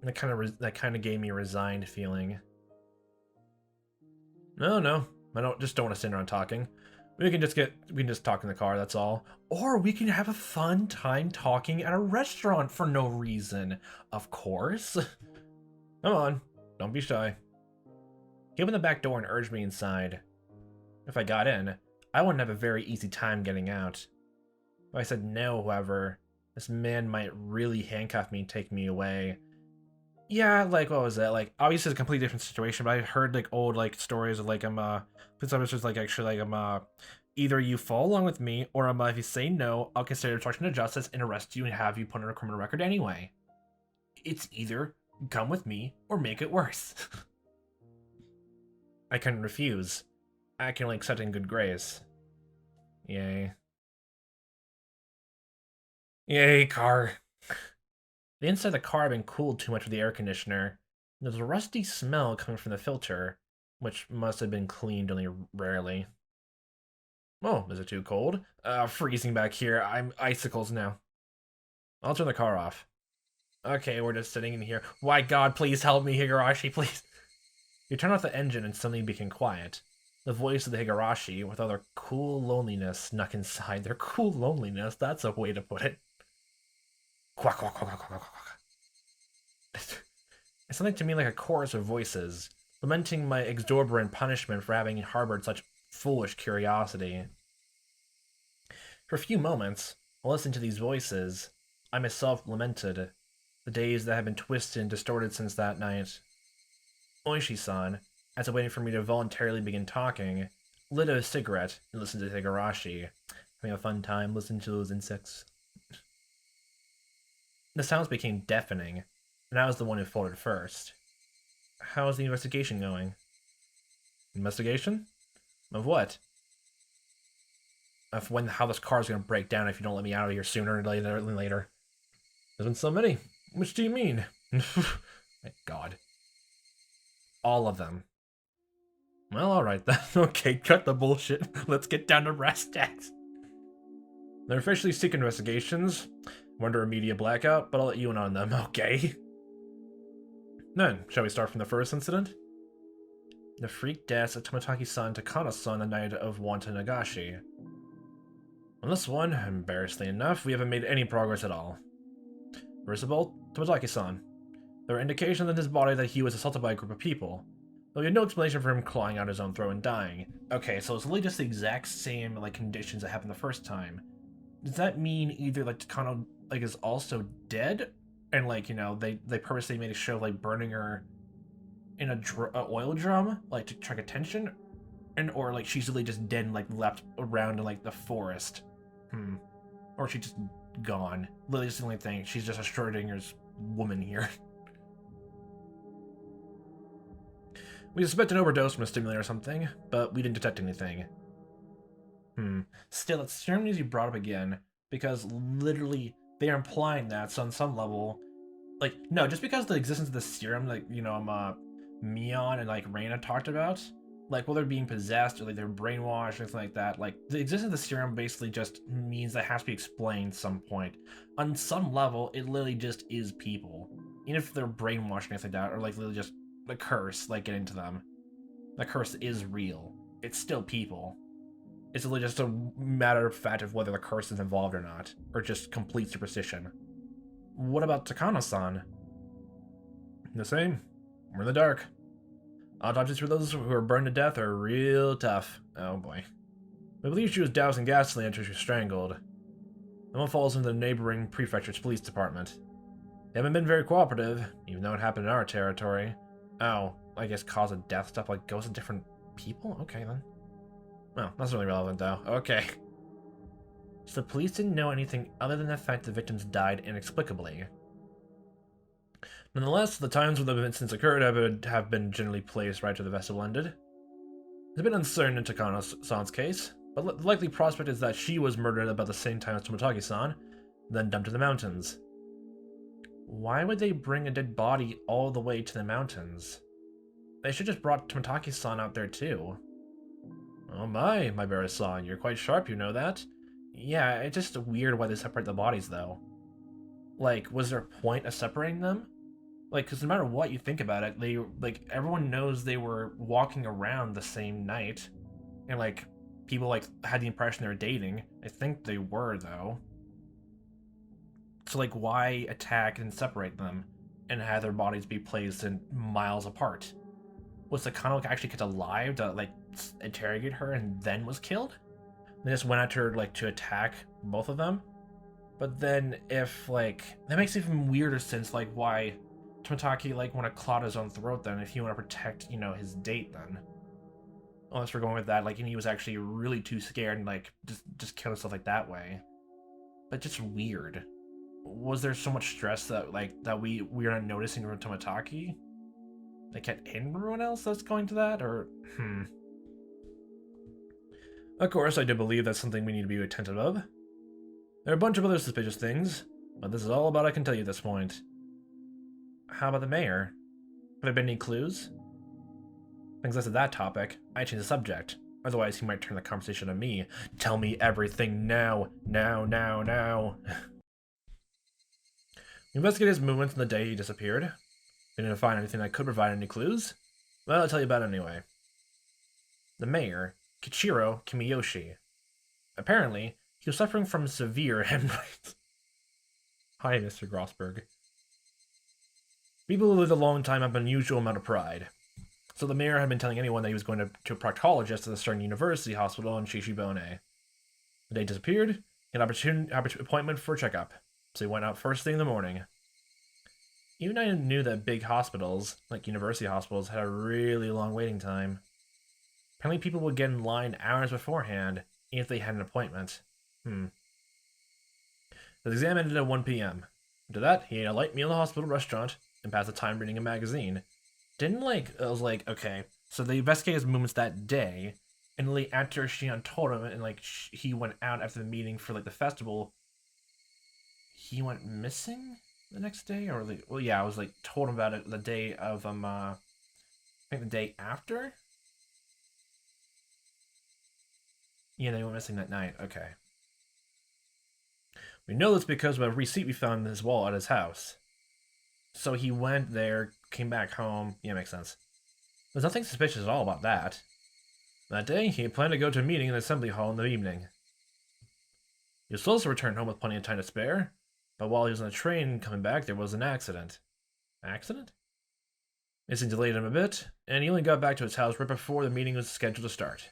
That kind of gave me a resigned feeling. No, I just don't want to sit around talking. We can just talk in the car, that's all. Or we can have a fun time talking at a restaurant for no reason. Of course. Come on, don't be shy. He opened the back door and urged me inside. If I got in, I wouldn't have a very easy time getting out. If I said no, however, this man might really handcuff me and take me away. Yeah, what was that? Obviously it's a completely different situation, but I've heard, old, stories of, police officers, actually, either you follow along with me, or, if you say no, I'll consider obstruction of justice and arrest you and have you put on a criminal record anyway. It's either come with me or make it worse. I couldn't refuse. I can only accept in good grace. Yay. Yay, car. The inside of the car had been cooled too much with the air conditioner. There's a rusty smell coming from the filter, which must have been cleaned only rarely. Oh, is it too cold? Freezing back here. I'm icicles now. I'll turn the car off. Okay, we're just sitting in here. Why God, please help me, Higurashi, please. You turn off the engine and suddenly became quiet. The voice of the Higurashi, with all their cool loneliness, snuck inside. Their cool loneliness, that's a way to put it. Quack, quack, quack, quack, quack, quack. It sounded to me like a chorus of voices, lamenting my exorbitant punishment for having harbored such foolish curiosity. For a few moments, while listening to these voices, I myself lamented the days that had been twisted and distorted since that night. Oishi-san, as I waited for me to voluntarily begin talking, lit a cigarette and listened to Higurashi, having a fun time listening to those insects. The sounds became deafening, and I was the one who folded first. How is the investigation going? Investigation? Of what? Of how this car is going to break down if you don't let me out of here sooner or later. There's been so many. Which do you mean? My God. All of them. Well, alright then. Okay, cut the bullshit. Let's get down to brass tacks. They're officially secret investigations. We're under a media blackout, but I'll let you in on them, okay? Then, shall we start from the first incident? The freak deaths of Tomotaki-san and Takano-san the night of Wanton Nagashi. On this one, embarrassingly enough, we haven't made any progress at all. First of all, Tomotaki-san. There were indications in his body that he was assaulted by a group of people, though we had no explanation for him clawing out his own throat and dying. Okay, so it's literally just the exact same, conditions that happened the first time. Does that mean either, Takano, is also dead? And, they purposely made a show of, burning her in a oil drum, to attract attention? Or, she's really just dead and, left around in, the forest? Or she's just gone. Literally, just the only thing. She's just a Schrodinger's woman here. We suspect an overdose from a stimulant or something, but we didn't detect anything. Still, it's strange news you brought up again, because literally they're implying that, so on some level, like, no, just because the existence of the serum, like, Mion and, like, Reina talked about, like, whether they're being possessed or, like, they're brainwashed or anything like that, like, the existence of the serum basically just means that it has to be explained some point. On some level, it literally just is people. Even if they're brainwashed or anything like that, or, like, literally just the curse, like, getting to them. The curse is real. It's still people. It's literally just a matter of fact of whether the curse is involved or not, or just complete superstition. What about Takano-san? The same. We're in the dark. Autopsies for those who are burned to death are real tough. Oh boy. We believe she was doused in gasoline after she was strangled. The one falls into the neighboring prefecture's police department. They haven't been very cooperative, even though it happened in our territory. Oh, I guess cause of death stuff like goes to different people? Okay then. Well, that's really relevant though. Okay. So the police didn't know anything other than the fact the victims died inexplicably. Nonetheless, the times when the incidents occurred have been generally placed right to the festival ended. It's a bit uncertain in Takano-san's case, but the likely prospect is that she was murdered about the same time as Tomotaki-san, then dumped in the mountains. Why would they bring a dead body all the way to the mountains? They should just brought Tomotaki-san out there too. Oh my, Maebara-san, you're quite sharp, you know that? Yeah, it's just weird why they separate the bodies though. Like, was there a point of separating them? Like, because no matter what you think about it, everyone knows they were walking around the same night. And, like, people, like, had the impression they were dating. I think they were, though. So, like, why attack and separate them and have their bodies be placed in miles apart? Was Sakano actually kept alive to, like, interrogate her and then was killed? They just went after her, like, to attack both of them? But then if, like, that makes even weirder sense, like, why Tomotaki, like, want to claw his own throat then if you want to protect, his date then. Unless we're going with that, like, and he was actually really too scared and, like, just kill himself, like, that way. But just weird. Was there so much stress that, like, that we're not noticing from Tomotaki? Like, everyone else that's going to that? Or, Of course, I do believe that's something we need to be attentive of. There are a bunch of other suspicious things, but this is all about I can tell you at this point. How about the mayor? Have there been any clues? Things less of that topic, I change the subject. Otherwise, he might turn the conversation to me. Tell me everything now. Now, now, now. We investigated his movements on the day he disappeared. We didn't find anything that could provide any clues. Well, I'll tell you about it anyway. The mayor, Kichiro Kimiyoshi. Apparently, he was suffering from severe hemorrhoids. Hi, Mr. Grossberg. People who lived a long time have an unusual amount of pride. So the mayor had been telling anyone that he was going to a proctologist at the Stern University Hospital in Shishibone. The day disappeared, he had an appointment for a checkup, so he went out first thing in the morning. Even I knew that big hospitals, like university hospitals, had a really long waiting time. Apparently people would get in line hours beforehand, even if they had an appointment. The exam ended at 1 p.m. After that, he ate a light meal in the hospital restaurant and passed the time reading a magazine. I was like, okay, so they investigated his movements that day, and like after Shion told him, and like he went out after the meeting for like the festival, he went missing the next day, or like, well, yeah, I was like told him about it the day of I think the day after. Yeah, they went missing that night. Okay. We know this because of a receipt we found in his wallet at his house. So he went there, came back home. Yeah, makes sense. There's nothing suspicious at all about that. That day, he planned to go to a meeting in the assembly hall in the evening. He was supposed to return home with plenty of time to spare, but while he was on the train coming back, there was an accident. Accident? Missing delayed him a bit, and he only got back to his house right before the meeting was scheduled to start.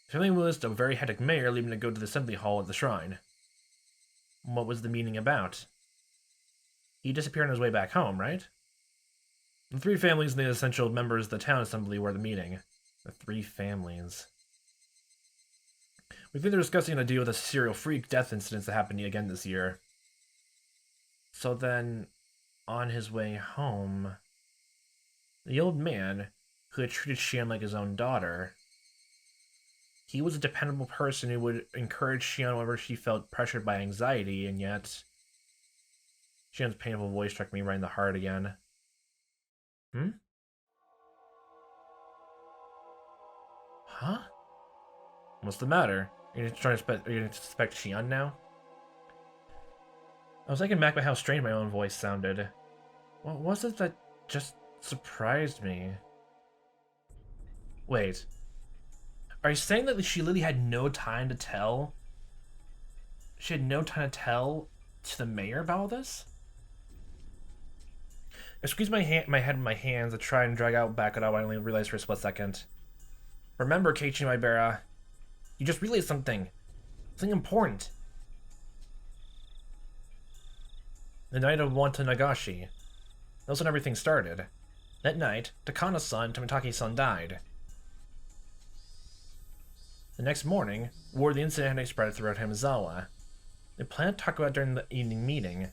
The family witnessed a very hectic mayor leaving to go to the assembly hall at the shrine. What was the meeting about? He disappeared on his way back home, right? The three families and the essential members of the town assembly were at the meeting. The three families. We think they're discussing a deal with the serial freak death incidents that happened again this year. So then, on his way home, the old man, who had treated Shion like his own daughter. He was a dependable person who would encourage Shion whenever she felt pressured by anxiety, and yet... Shion's painful voice struck me right in the heart again. Hmm? Huh? What's the matter? Are you trying to suspect Shion now? I was thinking back about how strange my own voice sounded. What was it that just surprised me? Wait. Are you saying that she literally had no time to tell? She had no time to tell to the mayor about all this? I squeezed my head in my hands to try and back it up. I only realized for a split second. Remember, Keiichi Maebara, you just realized something. Something important. The night of Watanagashi. That was when everything started. That night, Takana's-san, Tomitaki-san died. The next morning, word of the incident had spread throughout Hinamizawa. They planned to talk about it during the evening meeting.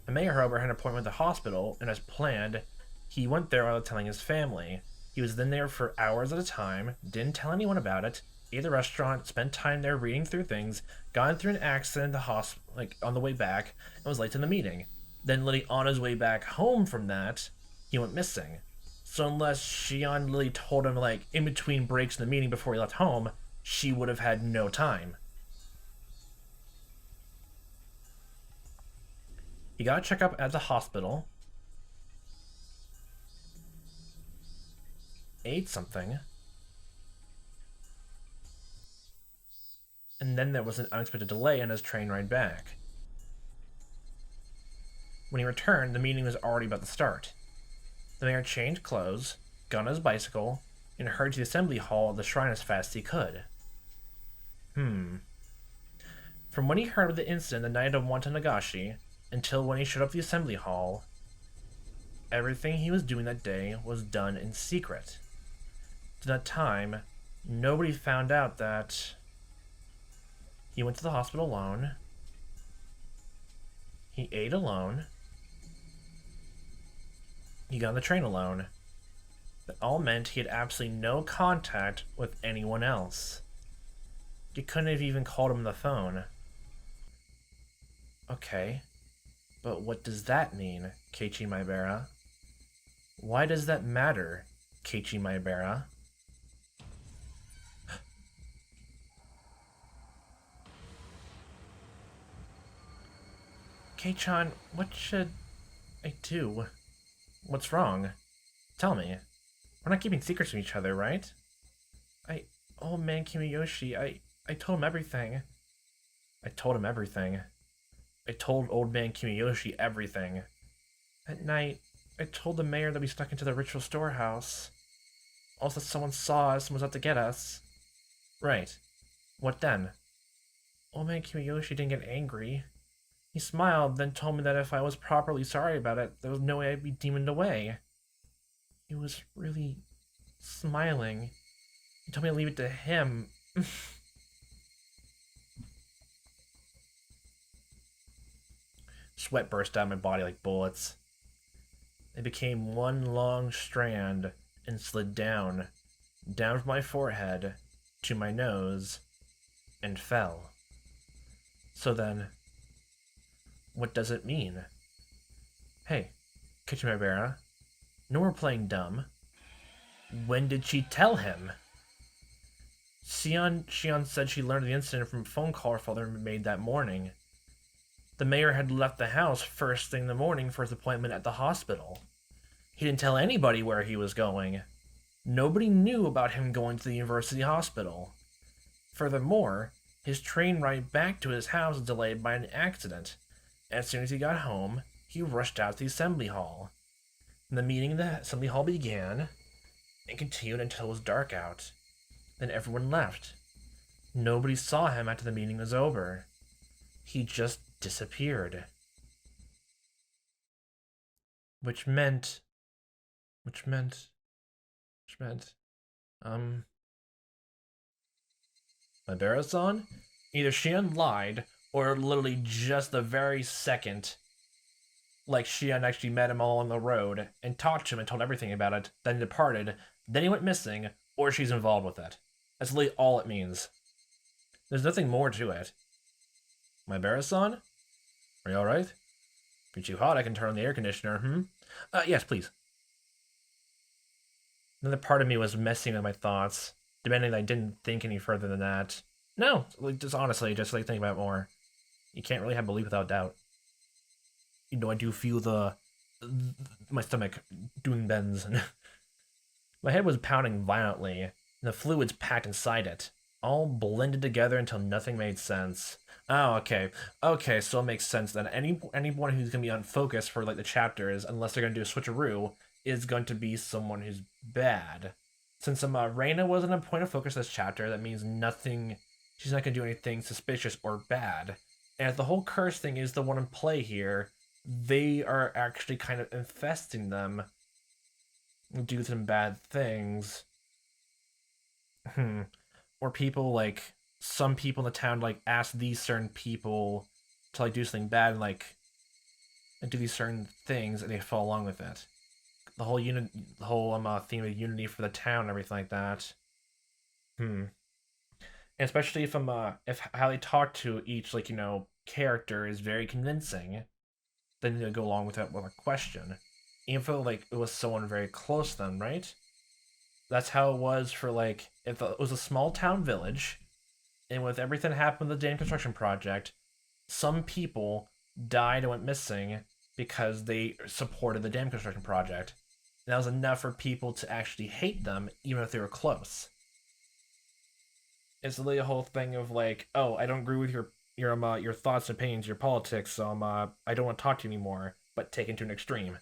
The mayor, however, had an appointment at the hospital, and as planned, he went there without telling his family. He was then there for hours at a time, didn't tell anyone about it, ate at the restaurant, spent time there reading through things, got through an accident at the hospital, on the way back, and was late to the meeting. Then, literally on his way back home from that, he went missing. So unless Shion literally told him, in between breaks in the meeting before he left home, she would have had no time. He got a checkup at the hospital, ate something, and then there was an unexpected delay in his train ride back. When he returned, the meeting was already about to start. The mayor changed clothes, got on his bicycle, and hurried to the assembly hall of the shrine as fast as he could. From when he heard of the incident the night of Watanagashi until when he showed up at the assembly hall, everything he was doing that day was done in secret. To that time, nobody found out that he went to the hospital alone, he ate alone, he got on the train alone. That all meant he had absolutely no contact with anyone else. You couldn't have even called him on the phone. Okay, but what does that mean, Keiichi Maebara? Why does that matter, Keiichi Maebara? Kei-chan, what should I do? What's wrong? Tell me. We're not keeping secrets from each other, right? Old man Kimiyoshi, I told him everything. I told him everything. I told old man Kimiyoshi everything. At night, I told the mayor that we snuck into the ritual storehouse. Also, someone saw us and was out to get us. Right. What then? Old man Kimiyoshi didn't get angry. He smiled, then told me that if I was properly sorry about it, there was no way I'd be demoned away. He was really smiling. He told me to leave it to him. Sweat burst out of my body like bullets. They became one long strand and slid down from my forehead to my nose, and fell. So then, what does it mean? Hey, Keiichi Maebara, no more playing dumb. When did she tell him? Shion said she learned of the incident from a phone call her father made that morning. The mayor had left the house first thing in the morning for his appointment at the hospital. He didn't tell anybody where he was going. Nobody knew about him going to the university hospital. Furthermore, his train ride back to his house was delayed by an accident. As soon as he got home, he rushed out to the assembly hall. The meeting in the assembly hall began and continued until it was dark out. Then everyone left. Nobody saw him after the meeting was over. He just disappeared. Which meant, Maebara-san? Either Shion lied, or literally just the very second, Shion actually met him all on the road, and talked to him and told everything about it, then departed, then he went missing, or she's involved with it. That's literally all it means. There's nothing more to it. Maebara-san? Are you alright? If you're too hot, I can turn on the air conditioner, yes, please. Another part of me was messing with my thoughts, demanding that I didn't think any further than that. No, just honestly, just think about it more. You can't really have belief without doubt. I do feel my stomach doing bends. My head was pounding violently, and the fluids packed inside it, all blended together until nothing made sense. Oh, okay. Okay, so it makes sense that anyone who's gonna be unfocused for the chapters, unless they're gonna do a switcheroo, is going to be someone who's bad. Since Reina wasn't a point of focus this chapter, that means nothing. She's not gonna do anything suspicious or bad. And if the whole curse thing is the one in play here, they are actually kind of infesting them, do some bad things. Or people some people in the town ask these certain people to do something bad and do these certain things, and they follow along with it. The whole theme of unity for the town and everything like that. And especially if how they talk to each character is very convincing, then they go along with it with a question. Even though it was someone very close to them, right? That's how it was for if it was a small town village, and with everything that happened with the dam construction project, some people died and went missing because they supported the dam construction project. And that was enough for people to actually hate them, even if they were close. It's really a whole thing of oh, I don't agree with your thoughts and opinions, your politics, so I don't want to talk to you anymore, but taken to an extreme.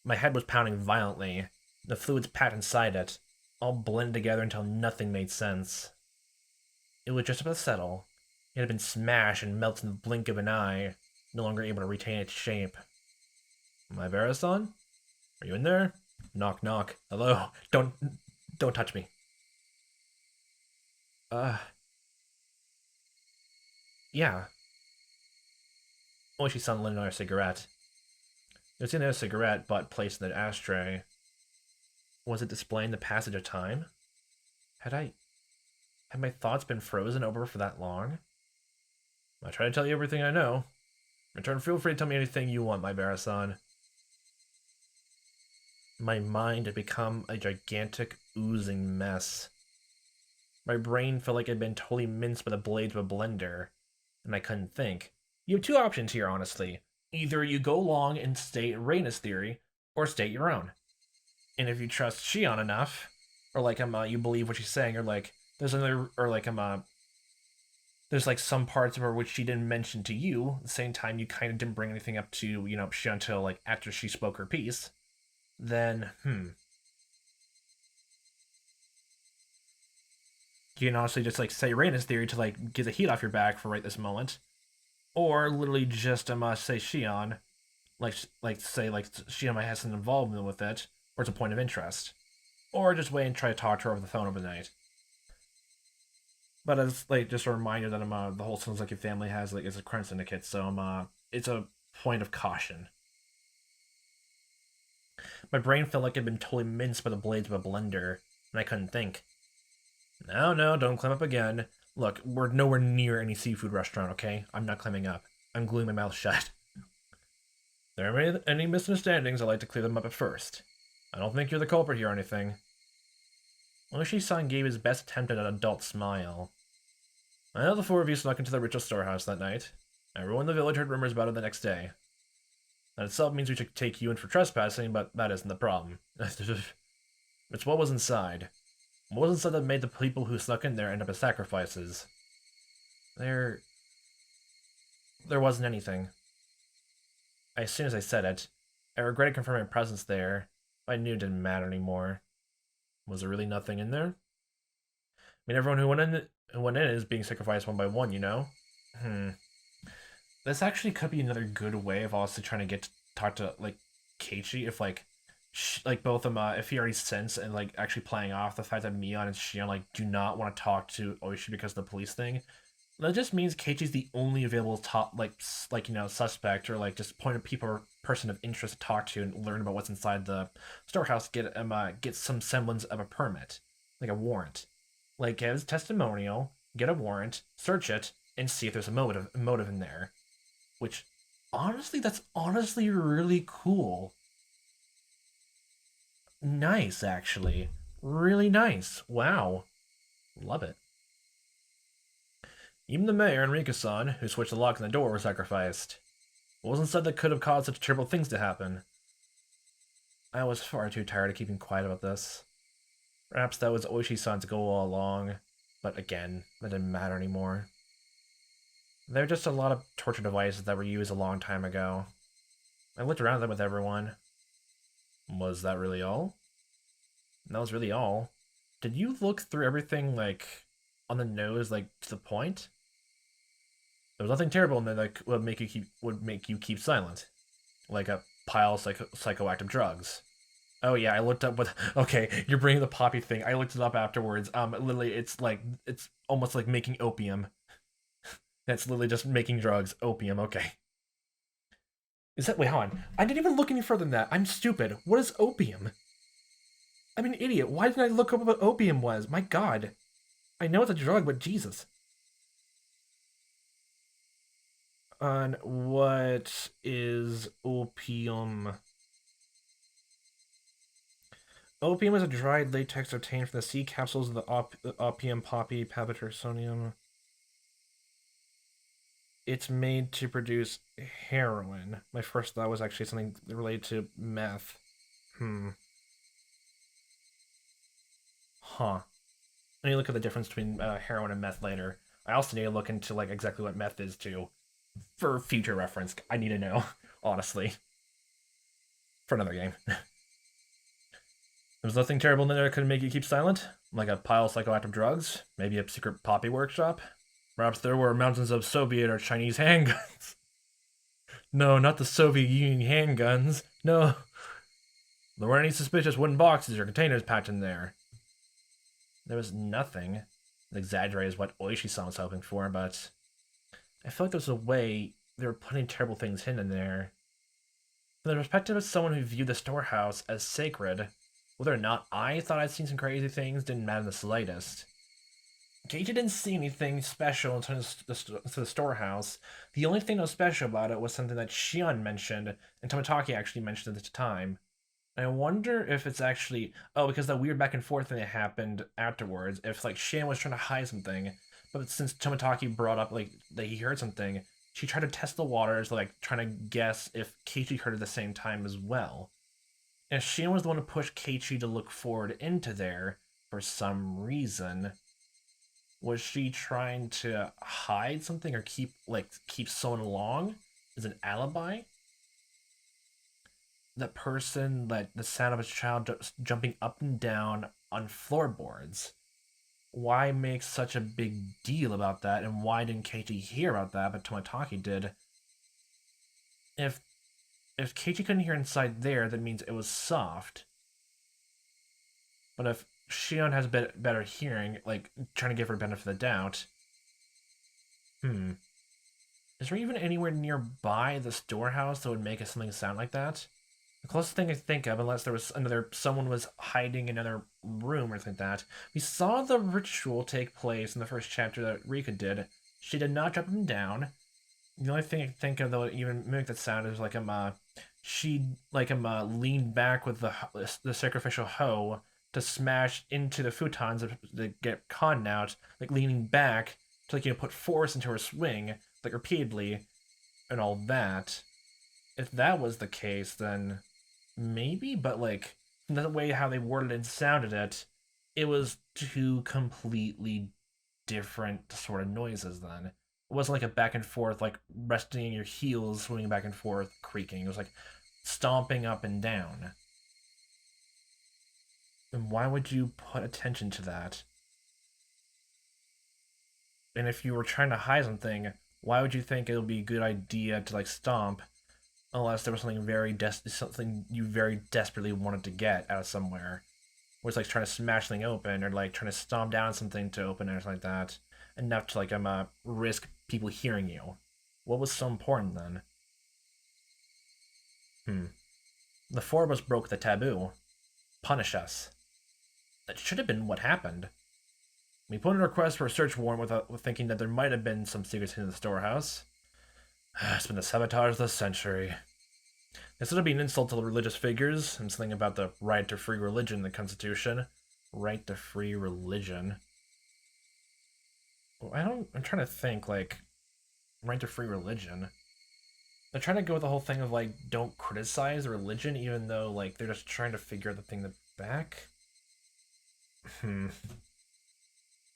My head was pounding violently, the fluids packed inside it, all blended together until nothing made sense. It was just about to settle. It had been smashed and melted in the blink of an eye, no longer able to retain its shape. Maebara-san? Are you in there? Knock, knock. Hello? Don't touch me. Yeah. Oishi-san lit another cigarette. It was another cigarette, but placed in the ashtray. Was it displaying the passage of time? Had my thoughts been frozen over for that long? I try to tell you everything I know. In return, feel free to tell me anything you want, Maebara-san. My mind had become a gigantic, oozing mess. My brain felt like it had been totally minced by the blades of a blender, and I couldn't think. You have two options here, honestly. Either you go along and state Reina's theory, or state your own. And if you trust Shion enough, or you believe what she's saying, or there's another, or there's some parts of her which she didn't mention to you, at the same time you kind of didn't bring anything up to, Shion until after she spoke her piece, then, you can honestly just say Reina's theory to get the heat off your back for right this moment. Or literally just say Shion, say Shion might have some involvement with it, or it's a point of interest, or just wait and try to talk to her over the phone overnight. But as just a reminder that the whole Sounds Like Your Family has is a crime syndicate, so it's a point of caution. My brain felt like it had been totally minced by the blades of a blender, and I couldn't think. No, don't climb up again. Look, we're nowhere near any seafood restaurant, okay? I'm not climbing up. I'm gluing my mouth shut. If there are any misunderstandings, I'd like to clear them up at first. I don't think you're the culprit here or anything. Oishi-san gave his best attempt at an adult smile. I know the four of you snuck into the ritual storehouse that night. Everyone in the village heard rumors about it the next day. That itself means we should take you in for trespassing, but that isn't the problem. It's what was inside. What was inside that made the people who snuck in there end up as sacrifices? There wasn't anything. As soon as I said it, I regretted confirming my presence there, but I knew it didn't matter anymore. Was there really nothing in there? I mean, everyone who went in is being sacrificed one by one, This actually could be another good way of also trying to get to talk to Keiichi if both of them if he already sensed and actually playing off the fact that Mion and Shion do not want to talk to Oishi because of the police thing. That just means Keiichi's the only available top suspect or just point of people person of interest to talk to and learn about what's inside the storehouse, get some semblance of a permit, like a warrant, like get his testimonial, get a warrant, search it, and see if there's a motive in there. Which, honestly, that's honestly really cool. Nice, actually, really nice. Wow, love it. Even the mayor, Enrique-san, who switched the lock on the door, were sacrificed. What wasn't said that could have caused such terrible things to happen? I was far too tired of keeping quiet about this. Perhaps that was Oishi-san's goal all along, but again, that didn't matter anymore. There were just a lot of torture devices that were used a long time ago. I looked around them with everyone. Was that really all? That was really all. Did you look through everything, like, on the nose, like, to the point? There was nothing terrible in there that would make you keep silent, like a pile of psychoactive drugs. Oh yeah, I looked up what. Okay, you're bringing the poppy thing. I looked it up afterwards. Literally, it's almost like making opium. That's literally just making drugs. Opium. Okay. Is that? Wait, hold on. I didn't even look any further than that. I'm stupid. What is opium? I'm an idiot. Why didn't I look up what opium was? My God. I know it's a drug, but Jesus. On what is opium? Opium is a dried latex obtained from the seed capsules of the opium poppy papatersonium. It's made to produce heroin. My first thought was actually something related to meth. Huh. Let me look at the difference between heroin and meth later. I also need to look into like exactly what meth is too, for future reference. I need to know, honestly, for another game. There was nothing terrible in there that could make you keep silent, like a pile of psychoactive drugs, maybe a secret poppy workshop. Perhaps there were mountains of Soviet or Chinese handguns. No, not the Soviet Union handguns. No. There weren't any suspicious wooden boxes or containers packed in there. There was nothing. As exaggerated as what Oishi-san was hoping for, but I felt like there was a way they were putting terrible things hidden in there. From the perspective of someone who viewed the storehouse as sacred, whether or not I thought I'd seen some crazy things didn't matter in the slightest. Keiichi didn't see anything special into the storehouse. The only thing that was special about it was something that Shion mentioned, and Tomitaki actually mentioned at the time. I wonder if it's actually because that weird back and forth thing that happened afterwards. If like Shion was trying to hide something, but since Tomitaki brought up like that he heard something, she tried to test the waters, like trying to guess if Keiichi heard it at the same time as well. And Shion was the one to push Keiichi to look forward into there for some reason. Was she trying to hide something or keep someone along as an alibi? That person, like the sound of a child jumping up and down on floorboards. Why make such a big deal about that, and why didn't Keiichi hear about that, but Tomitaki did? If Keiichi couldn't hear inside there, that means it was soft. But if Shion has better hearing, like trying to give her benefit of the doubt. Is there even anywhere nearby the storehouse that would make something sound like that? The closest thing I think of, unless there was someone was hiding in another room or something like that. We saw the ritual take place in the first chapter that Rika did. She did not jump him down. The only thing I can think of that would even mimic that sound is like she leaned back with the sacrificial hoe to smash into the futons to get caught out, like leaning back to put force into her swing, like repeatedly, and all that. If that was the case, then maybe, but like the way how they worded and sounded it, it was two completely different sort of noises then. It wasn't like a back and forth, like resting in your heels, swinging back and forth, creaking. It was like stomping up and down. And why would you put attention to that? And if you were trying to hide something, why would you think it would be a good idea to like stomp, unless there was something you very desperately wanted to get out of somewhere, where it's like trying to smash something open or like trying to stomp down something to open it or something like that, enough to risk people hearing you. What was so important then? Hmm. The four of us broke the taboo. Punish us. That should have been what happened. We put in a request for a search warrant with thinking that there might have been some secrets in the storehouse. It's been the sabotage of the century. Instead of being an insult to the religious figures, and something about the right to free religion in the Constitution. Right to free religion. I'm trying to think, like, right to free religion. They're trying to go with the whole thing of, like, don't criticize religion, even though, like, they're just trying to figure out the thing back.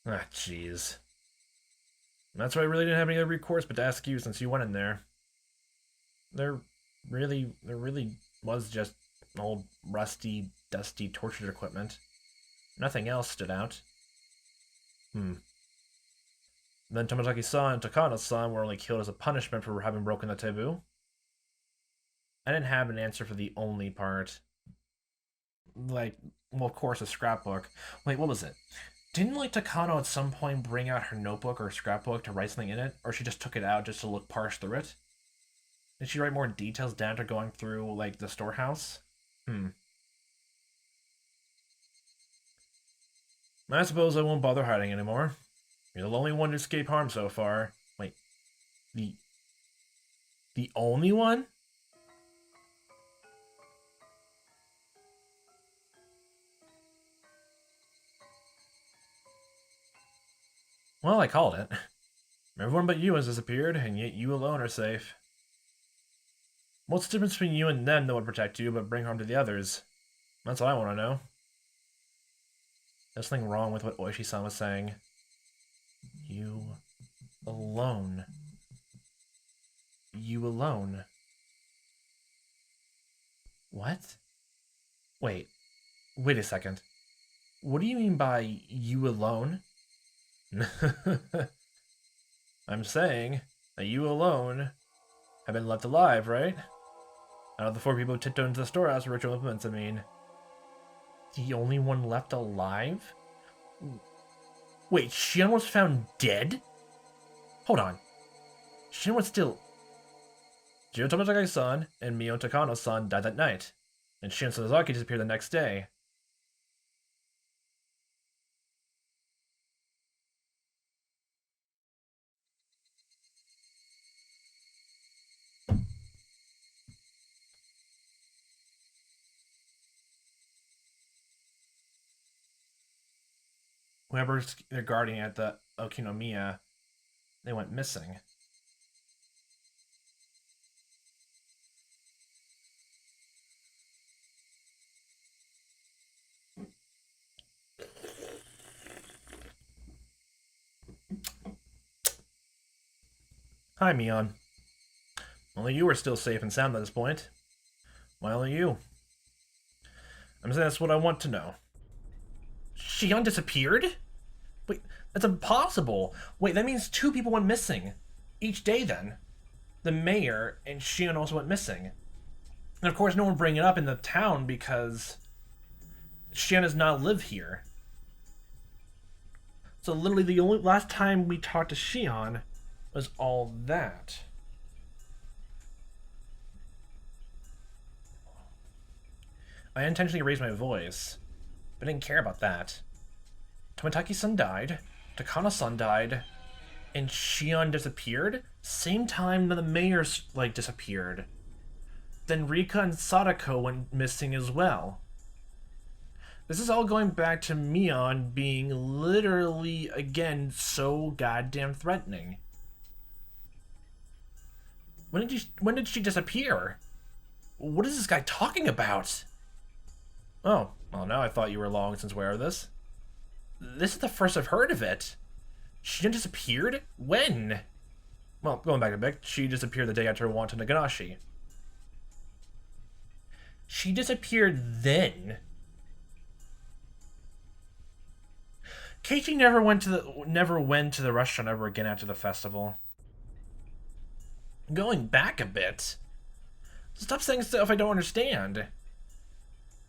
Ah, jeez. That's why I really didn't have any other recourse but to ask you since you went in there. There really was just old, rusty, dusty torture equipment. Nothing else stood out. Then Tomotaki-san and Takano-san were only killed as a punishment for having broken the taboo. I didn't have an answer for the only part. Like, well, of course, a scrapbook. Wait, what was it? Didn't, like, Takano at some point bring out her notebook or scrapbook to write something in it? Or she just took it out just to parse through it? Did she write more details down to going through, like, the storehouse? I suppose I won't bother hiding anymore. You're the only one to escape harm so far. Wait. The only one? Well, I called it. Everyone but you has disappeared, and yet you alone are safe. What's the difference between you and them that would protect you but bring harm to the others? That's what I want to know. There's something wrong with what Oishi-san was saying. You alone. You alone. What? Wait a second. What do you mean by you alone? I'm saying that you alone have been left alive, right? Out of the four people who tiptoed into the storehouse for ritual implements, I mean. The only one left alive? Wait, Shion was found dead? Hold on. Shion was still... Jiro Tomotaki-san and Mio Takano-san died that night, and Shion Sonozaki disappeared the next day. Whoever's their guardian at the Okinomiya, they went missing. Hi, Mion. Only you are still safe and sound at this point. Why only you? I'm saying that's what I want to know. Shion disappeared? Wait, that's impossible. Wait, that means two people went missing. Each day, then. The mayor and Shion also went missing. And of course, no one bring it up in the town because Shion does not live here. So literally the only last time we talked to Shion was all that. I intentionally raised my voice, but I didn't care about that. Tomotaki-san died, Takano-san died, and Shion disappeared? Same time that the mayor, like, disappeared. Then Rika and Sadako went missing as well. This is all going back to Mion being literally, again, so goddamn threatening. When did she disappear? What is this guy talking about? Oh, well, now I thought you were long since aware of this. This is the first I've heard of it. She disappeared? When? Well, going back a bit, she disappeared the day after Wanta Naganashi. She disappeared then? Keiichi never went to the restaurant ever again after the festival. Going back a bit. Stop saying stuff I don't understand.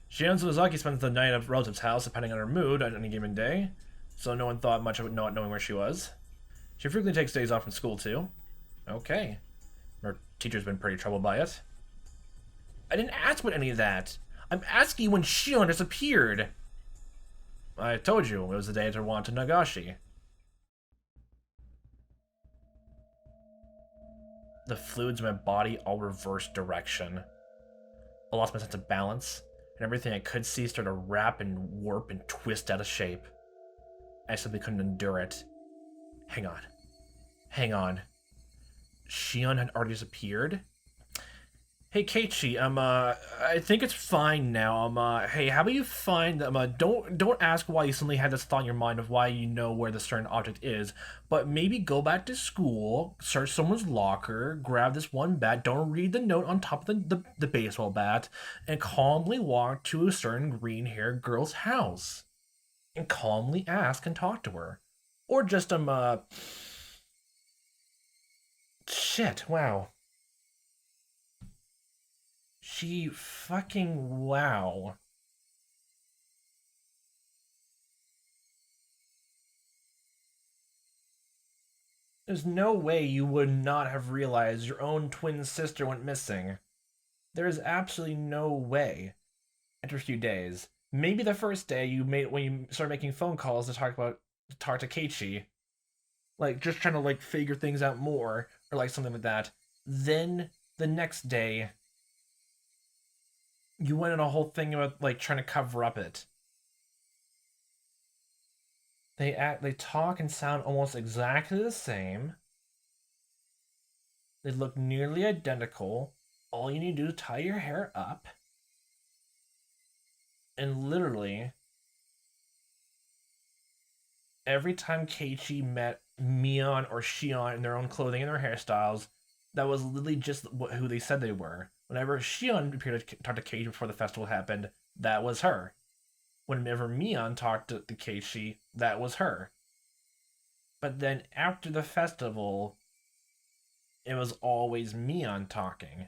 Shion Sonozaki spends the night at a relative's house depending on her mood on any given day, so no one thought much of not knowing where she was. She frequently takes days off from school too. Okay. Her teacher's been pretty troubled by it. I didn't ask about any of that. I'm asking you when Shion disappeared. I told you, it was the day to want to Nagashi. The fluids in my body all reversed direction. I lost my sense of balance, and everything I could see started to wrap and warp and twist out of shape. I simply couldn't endure it. Hang on. Hang on. Shion had already disappeared? Hey Keiichi, I think it's fine now. Hey, how about you find don't ask why you suddenly had this thought in your mind of why you know where the certain object is, but maybe go back to school, search someone's locker, grab this one bat, don't read the note on top of the baseball bat, and calmly walk to a certain green-haired girl's house. And calmly ask and talk to her. Or just, shit, wow. She fucking wow. There's no way you would not have realized your own twin sister went missing. There is absolutely no way. After a few days, maybe the first day you made when you started making phone calls to talk to Keiichi, like just trying to like figure things out more or like something like that. Then the next day, you went in a whole thing about like trying to cover up it. They talk and sound almost exactly the same. They look nearly identical. All you need to do is tie your hair up. And literally, every time Keiichi met Mion or Shion in their own clothing and their hairstyles, that was literally just who they said they were. Whenever Shion appeared to talk to Keiichi before the festival happened, that was her. Whenever Mion talked to Keiichi, that was her. But then after the festival, it was always Mion talking.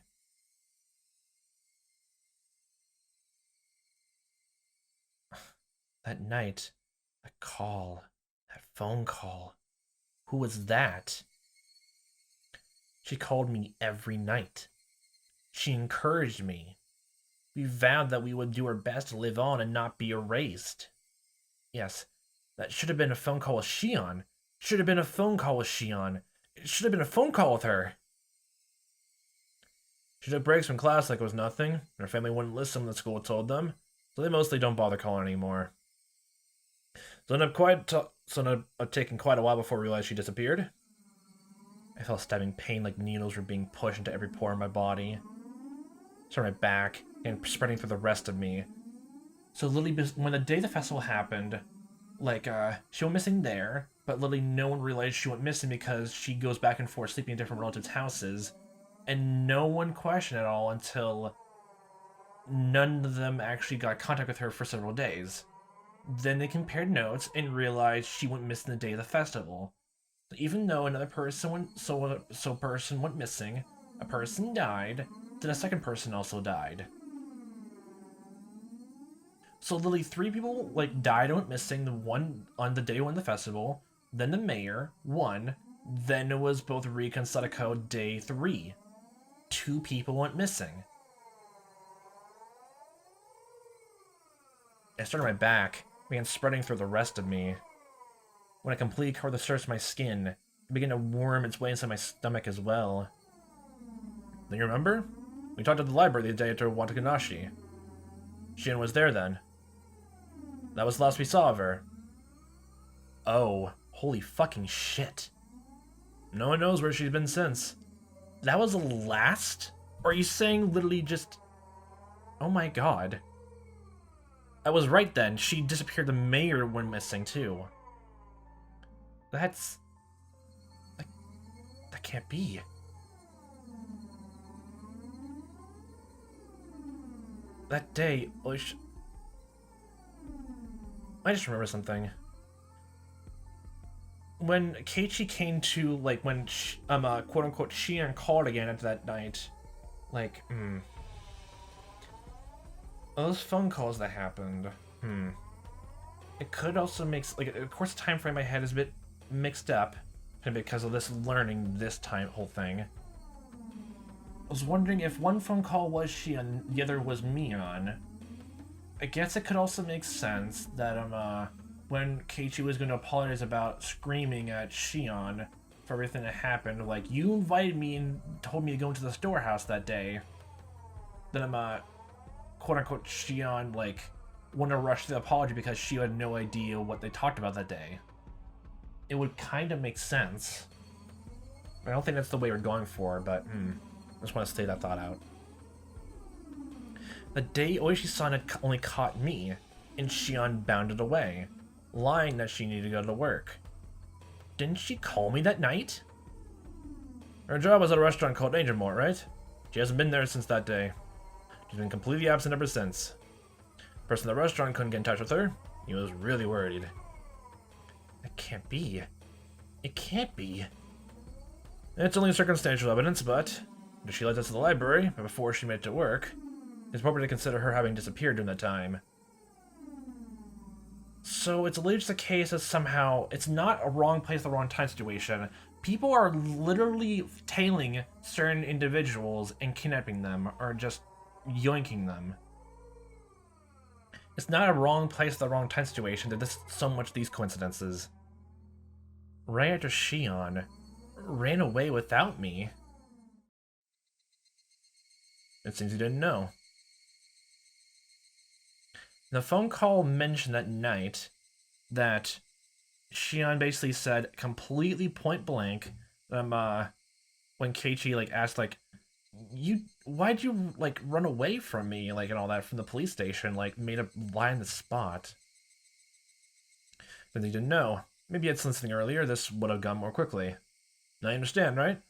That night, that call, that phone call. Who was that? She called me every night. She encouraged me. We vowed that we would do our best to live on and not be erased. Yes, that should have been a phone call with Shion. Should have been a phone call with Shion. It should have been a phone call with her. She took breaks from class like it was nothing, and her family wouldn't listen when the school told them, so they mostly don't bother calling anymore. So it ended up taking quite a while before I realized she disappeared. I felt stabbing pain like needles were being pushed into every pore in my body. Started my back, and spreading through the rest of me. So literally, when the day the festival happened, she went missing there, but literally no one realized she went missing because she goes back and forth sleeping in different relatives' houses, and no one questioned at all until none of them actually got contact with her for several days. Then they compared notes and realized she went missing the day of the festival. So even though another person went missing, a person died, then a second person also died. So literally 3 people died and went missing. The one on the day one of the festival, then the mayor, 1, then it was both Rika and Sadako day 3. 2 people went missing. I started my back, began spreading through the rest of me. When I completely covered the surface of my skin, it began to worm its way inside my stomach as well. Then you remember? We talked at the library the day after Watakanashi. Shion was there then. That was the last we saw of her. Oh, holy fucking shit. No one knows where she's been since. That was the last? Or are you saying literally just... Oh my god. I was right then. She disappeared. The mayor went missing too. That's... That can't be. That day... I just remember something. When Keiichi came to, when, quote-unquote, Shion called again after that night, those phone calls that happened, it could also make, of course the time frame I had is a bit mixed up, because of this learning this whole thing. was wondering if one phone call was Shion, the other was Mion. I guess it could also make sense that when Keiichi was going to apologize about screaming at Shion for everything that happened, like, you invited me and told me to go into the storehouse that day. Then quote-unquote, Shion, like, wanted to rush the apology because she had no idea what they talked about that day. It would kind of make sense. I don't think that's the way we're going for, but, I just want to stay that thought out. The day Oishi-san had only caught me, and Shion bounded away, lying that she needed to go to work. Didn't she call me that night? Her job was at a restaurant called Angel Mort, right? She hasn't been there since that day. She's been completely absent ever since. The person at the restaurant couldn't get in touch with her. He was really worried. That can't be. It can't be. It's only circumstantial evidence, but if she led us to the library before she made it to work, it's appropriate to consider her having disappeared during that time. So it's literally just a case that somehow it's not a wrong place at the wrong time situation. People are literally tailing certain individuals and kidnapping them, or just yoinking them. It's not a wrong place at the wrong time situation. There's so much these coincidences. Right after Shion ran away without me. It seems you didn't know. The phone call mentioned that night that Shion basically said completely point blank, when Keiichi like asked like, why'd you like run away from me, like, and all that from the police station, like made a lie on the spot. But they didn't know. Maybe you had something earlier, this would have gone more quickly. Now you understand, right?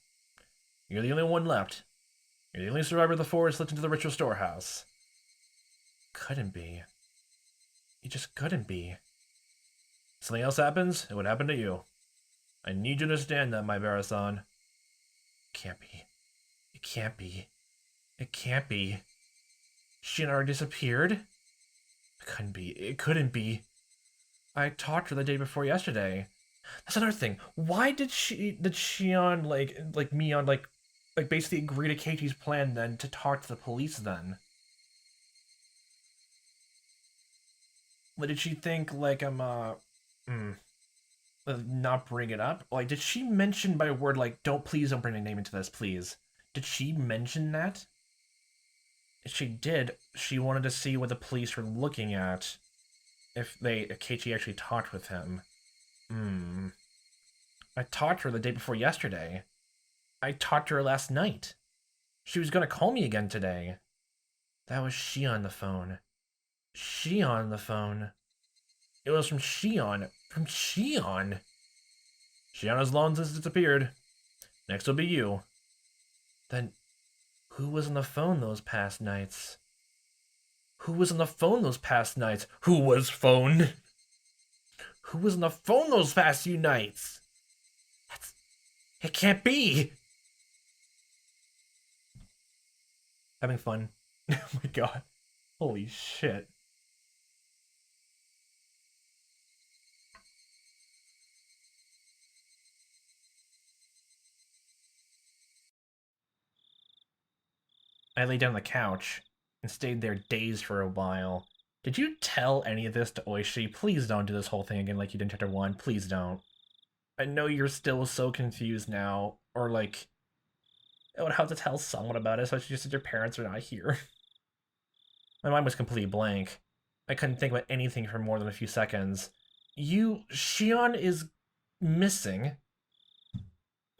You're the only one left. You're the only survivor of the forest slipped into the ritual storehouse. Couldn't be. It just couldn't be. If something else happens, it would happen to you. I need you to understand that, Maebara-san. Can't be. It can't be. It can't be. She already disappeared? It couldn't be. It couldn't be. I talked to her the day before yesterday. That's another thing. Why did Shion, like Mion, like basically agree to Keiichi's plan then to talk to the police then? Like, did she think, like, not bring it up? Like, did she mention by word, like, please don't bring a name into this, please? Did she mention that? If she did, she wanted to see what the police were looking at. If Keiichi actually talked with him. I talked to her the day before yesterday. I talked to her last night. She was gonna call me again today. That was Shion on the phone. Shion on the phone. It was from Shion. From Shion. Shion has long since disappeared. Next will be you. Then, who was on the phone those past nights? Who was on the phone those past nights? Who was phoned? Who was on the phone those past few nights? It can't be! Having fun. Oh my god. Holy shit. I lay down on the couch and stayed there dazed for a while. Did you tell any of this to Oishi? Please don't do this whole thing again like you did in Chapter 1. Please don't. I know you're still so confused now. Or, like, I would have to tell someone about it, especially since your parents are not here. My mind was completely blank. I couldn't think about anything for more than a few seconds. Shion is missing.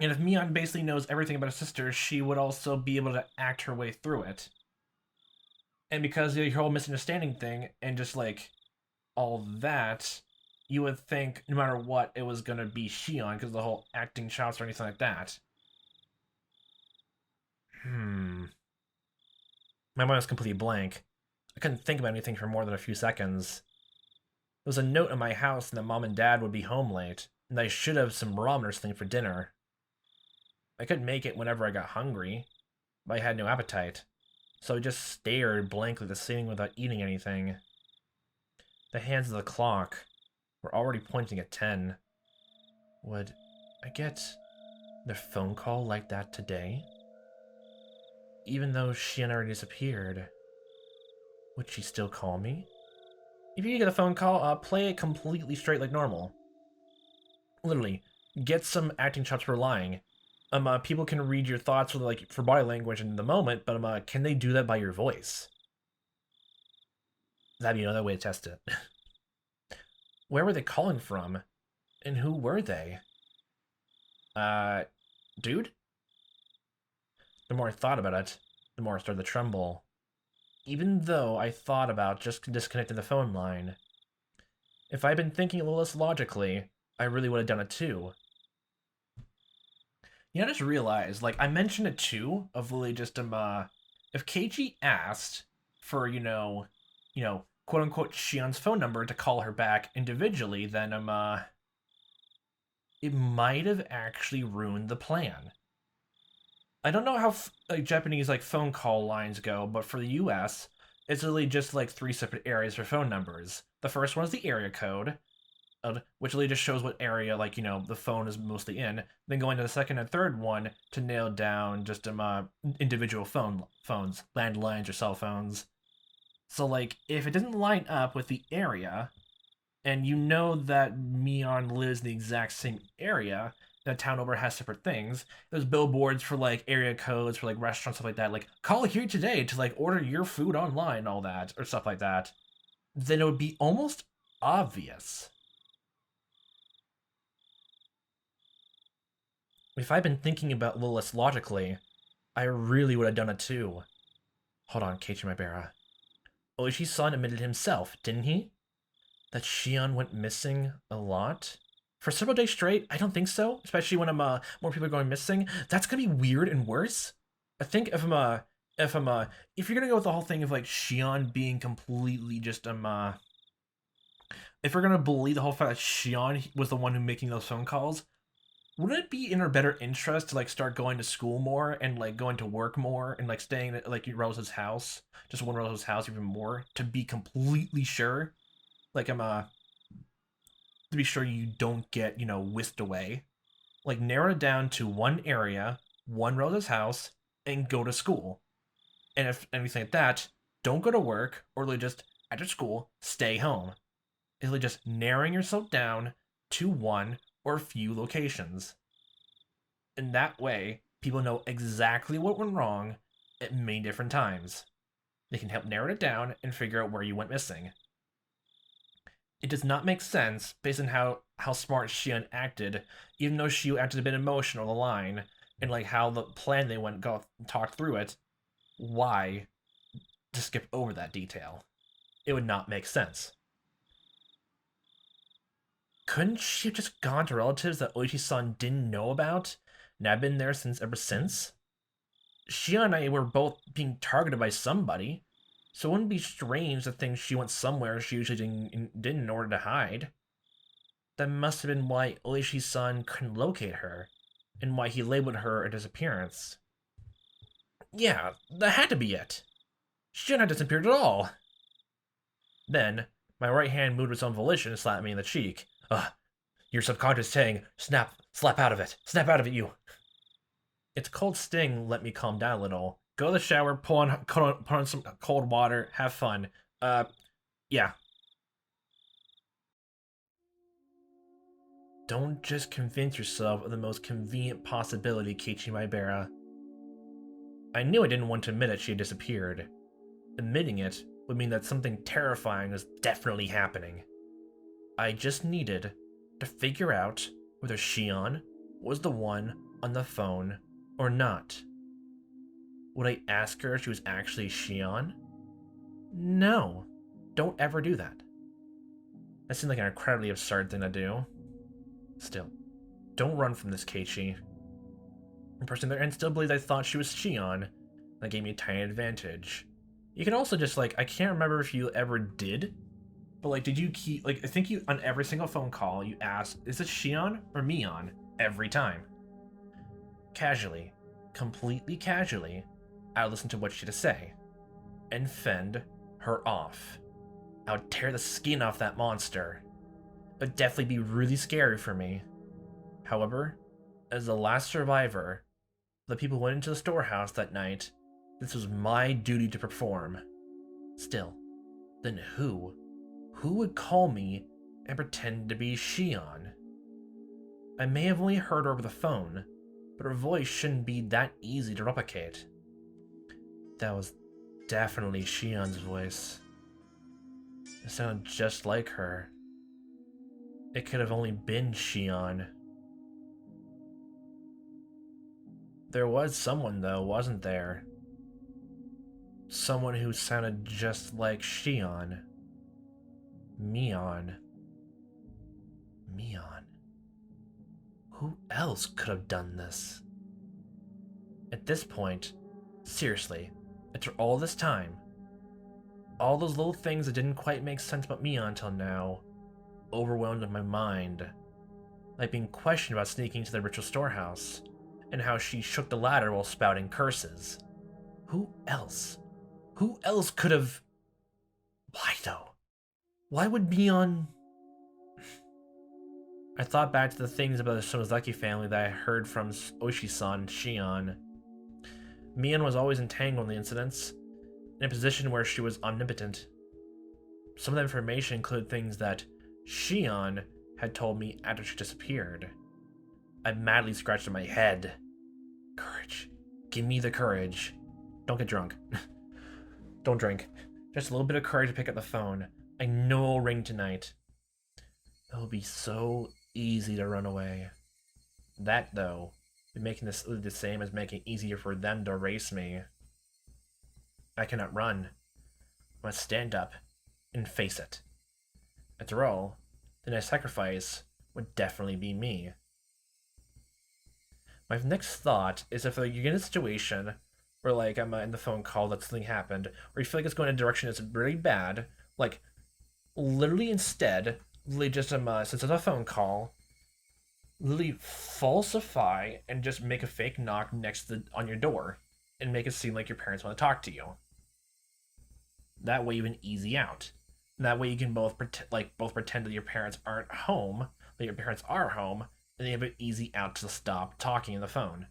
And if Mion basically knows everything about her sister, she would also be able to act her way through it. And because of your whole misunderstanding thing, and just, like, all that, you would think, no matter what, it was gonna be Shion, because of the whole acting chops or anything like that. My mind was completely blank. I couldn't think about anything for more than a few seconds. There was a note in my house that Mom and Dad would be home late, and I should have some ramen or something for dinner. I could make it whenever I got hungry, but I had no appetite, so I just stared blankly at the ceiling without eating anything. The hands of the clock were already pointing at 10. Would I get the phone call like that today? even though Shion already disappeared, would she still call me? If you get a phone call, play it completely straight like normal. Literally, get some acting chops for lying. People can read your thoughts for body language in the moment, but can they do that by your voice? That'd be another way to test it. Where were they calling from? And who were they? Dude? The more I thought about it, the more I started to tremble. Even though I thought about just disconnecting the phone line. If I'd been thinking a little less logically, I really would have done it too. You know, I just realized, like, I mentioned it too, of really just, if Keiichi asked for, quote-unquote Shion's phone number to call her back individually, then, it might have actually ruined the plan. I don't know how Japanese phone call lines go, but for the US, it's really just like 3 separate areas for phone numbers. The first one is the area code, which really just shows what area the phone is mostly in. Then going to the second and third one to nail down just individual phones, landlines or cell phones. So if it doesn't line up with the area, and you know that Mion lives in the exact same area, the town over has separate things. There's billboards for area codes for restaurants, stuff like that. Call here today to order your food online, all that, or stuff like that. Then it would be almost obvious. If I'd been thinking about a little less logically, I really would have done it too. Hold on, Keiichi Maebara. Oishi-san admitted himself, didn't he? That Shion went missing a lot? For several days straight? I don't think so. Especially when more people are going missing. That's gonna be weird and worse. I think if you're gonna go with the whole thing of Shion being completely just if we're gonna believe the whole fact that Shion was the one who making those phone calls, wouldn't it be in her better interest to start going to school more and going to work more and staying at Rose's house, just one Rose's house even more, to be completely sure? To be sure you don't get, whisked away. Narrow it down to one area, one Rose's house, and go to school. And if anything like that, don't go to work, or just, after school, stay home. It's just narrowing yourself down to one or a few locations. And that way, people know exactly what went wrong at many different times. They can help narrow it down and figure out where you went missing. It does not make sense, based on how smart Shion acted, even though she acted a bit emotional on the line, and how the plan they talked through it, why to skip over that detail? It would not make sense. Couldn't she have just gone to relatives that Oishi-san didn't know about, and have been there ever since? Shion and I were both being targeted by somebody, so it wouldn't be strange to think she went somewhere she usually didn't in order to hide. That must have been why Oishi-san couldn't locate her, and why he labeled her a disappearance. Yeah, that had to be it. She hadn't disappeared at all. Then, my right hand moved of its own volition and slapped me in the cheek. Ugh, your subconscious saying, slap out of it, you. Its cold sting let me calm down a little. Go to the shower, put on some cold water, have fun. Yeah. Don't just convince yourself of the most convenient possibility, Keiichi Maebara. I knew I didn't want to admit that she had disappeared. Admitting it would mean that something terrifying was definitely happening. I just needed to figure out whether Shion was the one on the phone or not. Would I ask her if she was actually Shion? No. Don't ever do that. That seems like an incredibly absurd thing to do. Still, don't run from this, Keiichi. The person there and still believes I thought she was Shion. That gave me a tiny advantage. You can also just, I can't remember if you ever did, but, did you keep, I think you, on every single phone call, you asked, is it Shion or Mion? Every time. Casually, completely casually, I would listen to what she had to say, and fend her off. I would tear the skin off that monster. It would definitely be really scary for me. However, as the last survivor, the people who went into the storehouse that night, This was my duty to perform. Still, then who? Who would call me and pretend to be Shion? I may have only heard her over the phone, but her voice shouldn't be that easy to replicate. That was definitely Shion's voice. It sounded just like her. It could have only been Shion. There was someone, though, wasn't there? Someone who sounded just like Shion. Mion. Who else could have done this? At this point, seriously, after all this time, all those little things that didn't quite make sense about Mion until now overwhelmed my mind. Like being questioned about sneaking into the ritual storehouse, and how she shook the ladder while spouting curses. Who else? Who else could have... Why, though? Why would Mion... I thought back to the things about the Shimazaki family that I heard from Oishi-san and Shion. Mion was always entangled in the incidents, in a position where she was omnipotent. Some of the information included things that Shion had told me after she disappeared. I madly scratched at my head. Courage. Give me the courage. Don't get drunk. Don't drink. Just a little bit of courage to pick up the phone. I know it'll ring tonight. It'll be so easy to run away. That, though, would be making this the same as making it easier for them to erase me. I cannot run. I must stand up and face it. After all, the next sacrifice would definitely be me. My next thought is if you're in a situation where, like, I'm in the phone call that something happened, or you feel like it's going in a direction that's really bad, like, literally instead, literally just, since it's a phone call, literally falsify and just make a fake knock on your door, and make it seem like your parents want to talk to you. That way you can easy out. And that way you can both pretend that your parents aren't home, that your parents are home, and they have an easy out to stop talking on the phone.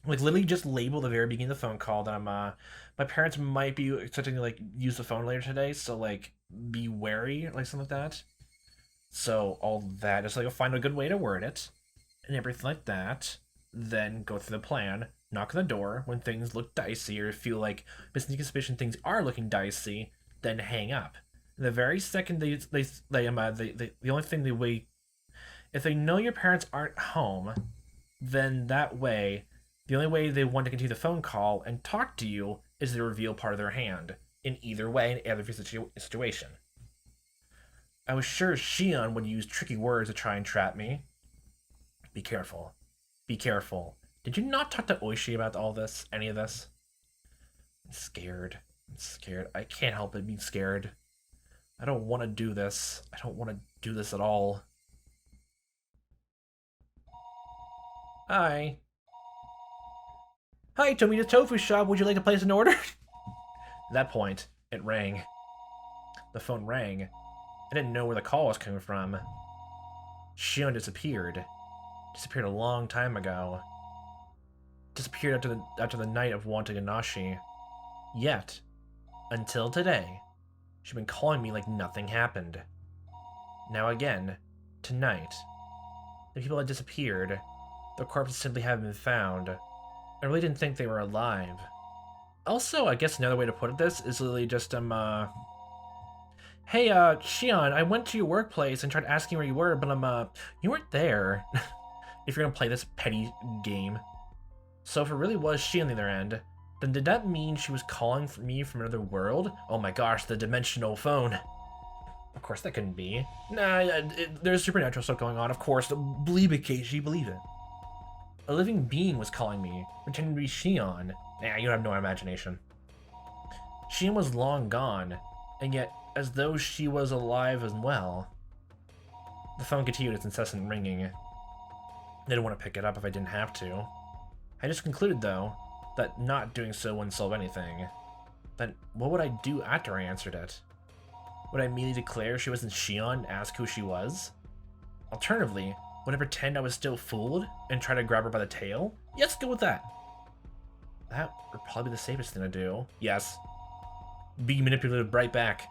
Like, literally just label the very beginning of the phone call that my parents might be expecting to, like, use the phone later today, so, like, be wary, like, something like that. So, all that, just, like, find a good way to word it, and everything like that, then go through the plan, knock on the door when things look dicey, or feel like, sneaking suspicion things are looking dicey, then hang up. And the very second the only thing they wait, if they know your parents aren't home, then that way, the only way they want to continue the phone call and talk to you is to reveal part of their hand, in either way, in every situation. I was sure Shion would use tricky words to try and trap me. Be careful. Be careful. Did you not talk to Oishi about all this? Any of this? I'm scared. I can't help but be scared. I don't want to do this. I don't want to do this at all. Hi. Hi, Tomita's Tofu Shop. Would you like to place an order? At that point, it rang. The phone rang. I didn't know where the call was coming from. Shion disappeared. Disappeared a long time ago. Disappeared after the night of Wataganashi. Yet, until today, she'd been calling me like nothing happened. Now again, tonight, the people that disappeared, their corpses simply haven't been found. I really didn't think they were alive. Also, I guess another way to put this is literally just, hey, Shion, I went to your workplace and tried asking where you were, but, you weren't there. If you're gonna play this petty game. So if it really was she on the other end, then did that mean she was calling for me from another world? Oh my gosh, the dimensional phone. Of course that couldn't be. Nah, there's supernatural stuff going on, of course. Believe it, Keiichi, believe it. A living being was calling me, pretending to be Shion. Nah, you have no imagination. Shion was long gone, and yet, as though she was alive as well. The phone continued its incessant ringing. I didn't want to pick it up if I didn't have to. I just concluded, though, that not doing so wouldn't solve anything. Then what would I do after I answered it? Would I immediately declare she wasn't Shion and ask who she was? Alternatively, would I pretend I was still fooled and try to grab her by the tail? Yes, go with that. That would probably be the safest thing to do. Yes. Be manipulated right back.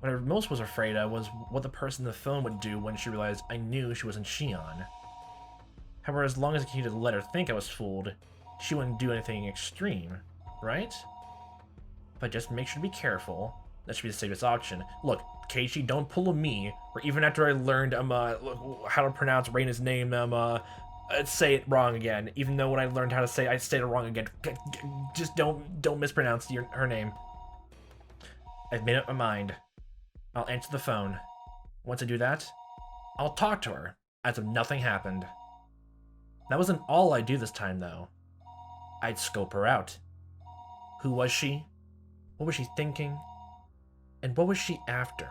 What I most was afraid of was what the person in the phone would do when she realized I knew she wasn't Shion. However, as long as I continued to let her think I was fooled, she wouldn't do anything extreme, right? If I just make sure to be careful, that should be the safest option. Look, Keiichi, don't pull a me, or even after I learned how to pronounce Reina's name, say it wrong again. Even though when I learned how to say I said it wrong again. Just don't mispronounce her name. I've made up my mind. I'll answer the phone. Once I do that, I'll talk to her, as if nothing happened. That wasn't all I'd do this time, though. I'd scope her out. Who was she? What was she thinking? And what was she after?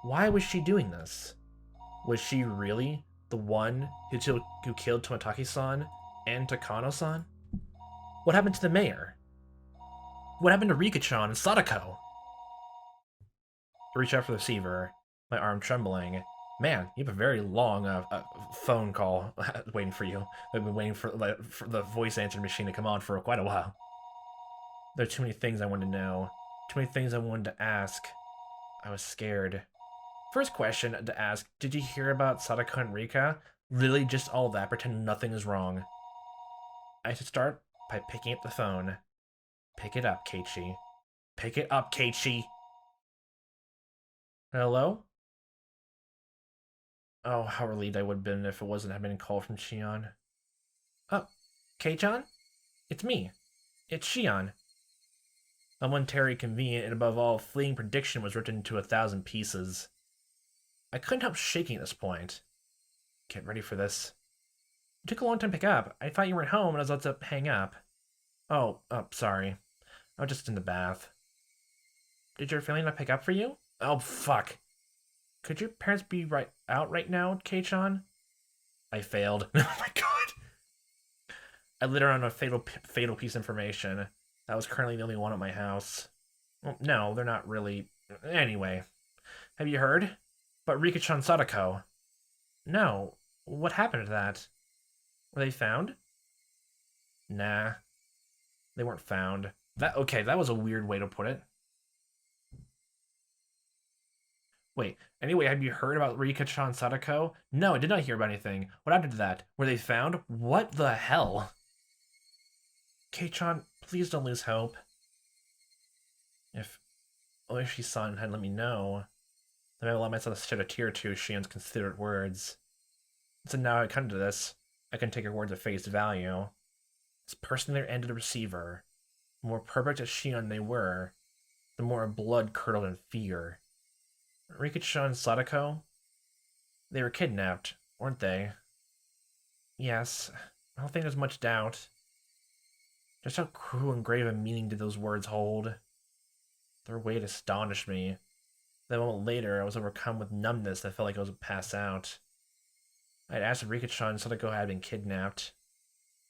Why was she doing this? Was she really the one who killed Tomataki-san and Takano-san? What happened to the mayor? What happened to Rika-chan and Sadako? I reach out for the receiver, my arm trembling. Man, you have a very long phone call waiting for you. I've been waiting for the voice answering machine to come on for quite a while. There are too many things I wanted to know. Too many things I wanted to ask. I was scared. First question to ask, did you hear about Sadako and Rika? Really just all that, pretend nothing is wrong. I should start by picking up the phone. Pick it up, Keiichi. Pick it up, Keiichi! Hello? Oh, how relieved I would have been if it wasn't having a call from Shion. Oh, Kei-chan? It's me. It's Shion. A momentary convenient and above all fleeting prediction was ripped into 1,000 pieces. I couldn't help shaking at this point. Get ready for this. It took a long time to pick up. I thought you weren't home and I was about to hang up. Oh, sorry. I was just in the bath. Did your family not pick up for you? Oh, fuck. Could your parents be out right now, Kei-chan? I failed. Oh my god. I lit her on a fatal piece of information. That was currently the only one at my house. Well, no, they're not really. Anyway. Have you heard? About Rika-chan Sadako? No. What happened to that? Were they found? Nah. They weren't found. Okay, that was a weird way to put it. Wait, anyway, have you heard about Rika-chan Sadako? No, I did not hear about anything. What happened to that? Were they found? What the hell? Kei-chan, please don't lose hope. If only she saw it and had let me know, then I would allow myself to shed a tear or two Shion's considerate words. So now I come to this, I can take her words at face value. This person there ended the receiver. The more perfect as Shion they were, the more blood curdled in fear. Rika-chan and Sadako? They were kidnapped, weren't they? Yes, I don't think there's much doubt. Just how cruel and grave a meaning did those words hold? Their weight astonished me. Then a moment later, I was overcome with numbness that felt like I was about to pass out. I had asked if Rika-chan and Sadako had been kidnapped.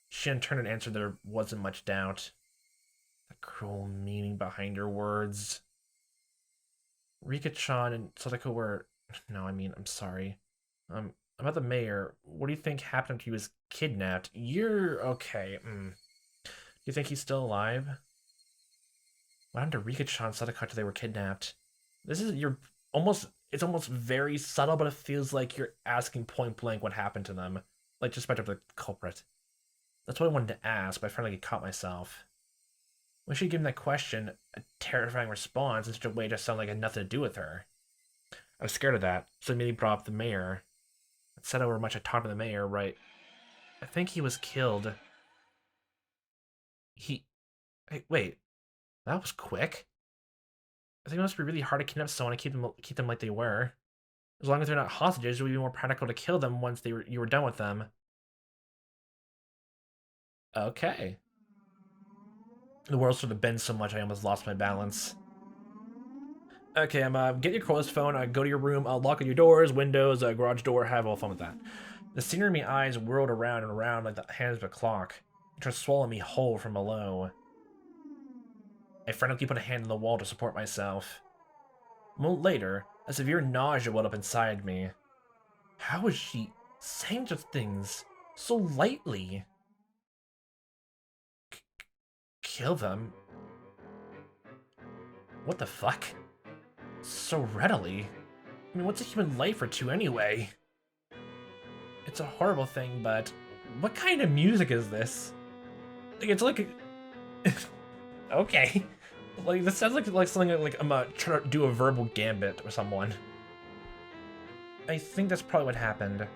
She in turn had answered there wasn't much doubt. The cruel meaning behind her words. Rika-chan and Sadako were... No, I'm sorry. About the mayor, what do you think happened after he was kidnapped? You're... okay, Do you think he's still alive? What happened to Rika-chan and Sadako after they were kidnapped? This is... It's almost very subtle, but it feels like you're asking point blank what happened to them. Like, just about the culprit. That's what I wanted to ask, but I finally caught myself. When she gave me that question, a terrifying response in such a way to sound like it had nothing to do with her. I was scared of that, so I immediately brought up the mayor. It said however much I talked to the mayor, right? I think he was killed. Hey, wait. That was quick. I think it must be really hard to kidnap someone and keep them like they were. As long as they're not hostages, it would be more practical to kill them once you were done with them. Okay. The world sort of bends so much I almost lost my balance. Okay, get your closed phone, go to your room, lock all your doors, windows, garage door, have all fun with that. The scenery in my eyes whirled around and around like the hands of a clock. It tried to swallow me whole from below. I frantically put a hand on the wall to support myself. A moment later, a severe nausea welled up inside me. How was she saying such things so lightly? kill them? What the fuck? So readily? I mean, what's a human life or two anyway? It's a horrible thing, but what kind of music is this? Like, it's like... okay. Like, this sounds like something like I'm trying to do a verbal gambit with someone. I think that's probably what happened.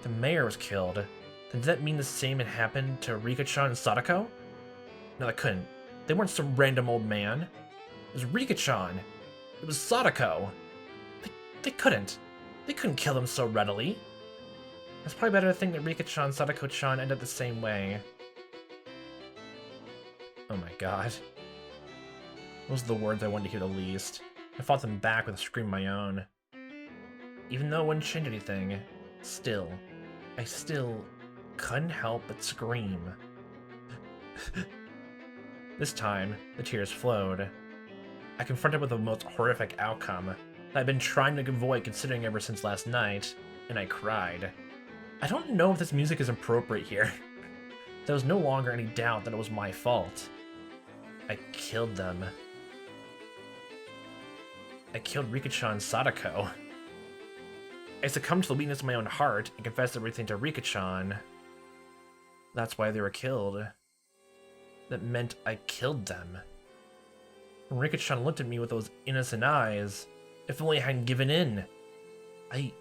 The mayor was killed. Does that mean the same had happened to Rika-chan and Sadako? No, that couldn't. They weren't some random old man. It was Rika-chan. It was Sadako. They couldn't. They couldn't kill them so readily. It's probably better to think that Rika-chan and Sadako-chan ended the same way. Oh my god. Those are the words I wanted to hear the least. I fought them back with a scream of my own. Even though it wouldn't change anything, I still couldn't help but scream. This time, the tears flowed. I confronted with the most horrific outcome that I've been trying to avoid considering ever since last night, and I cried. I don't know if this music is appropriate here. There was no longer any doubt that it was my fault. I killed them. I killed Rika-chan and Sadako. I succumbed to the weakness of my own heart and confessed everything to Rika-chan. That's why they were killed. That meant I killed them. When Rika-chan looked at me with those innocent eyes, if only I hadn't given in. Well,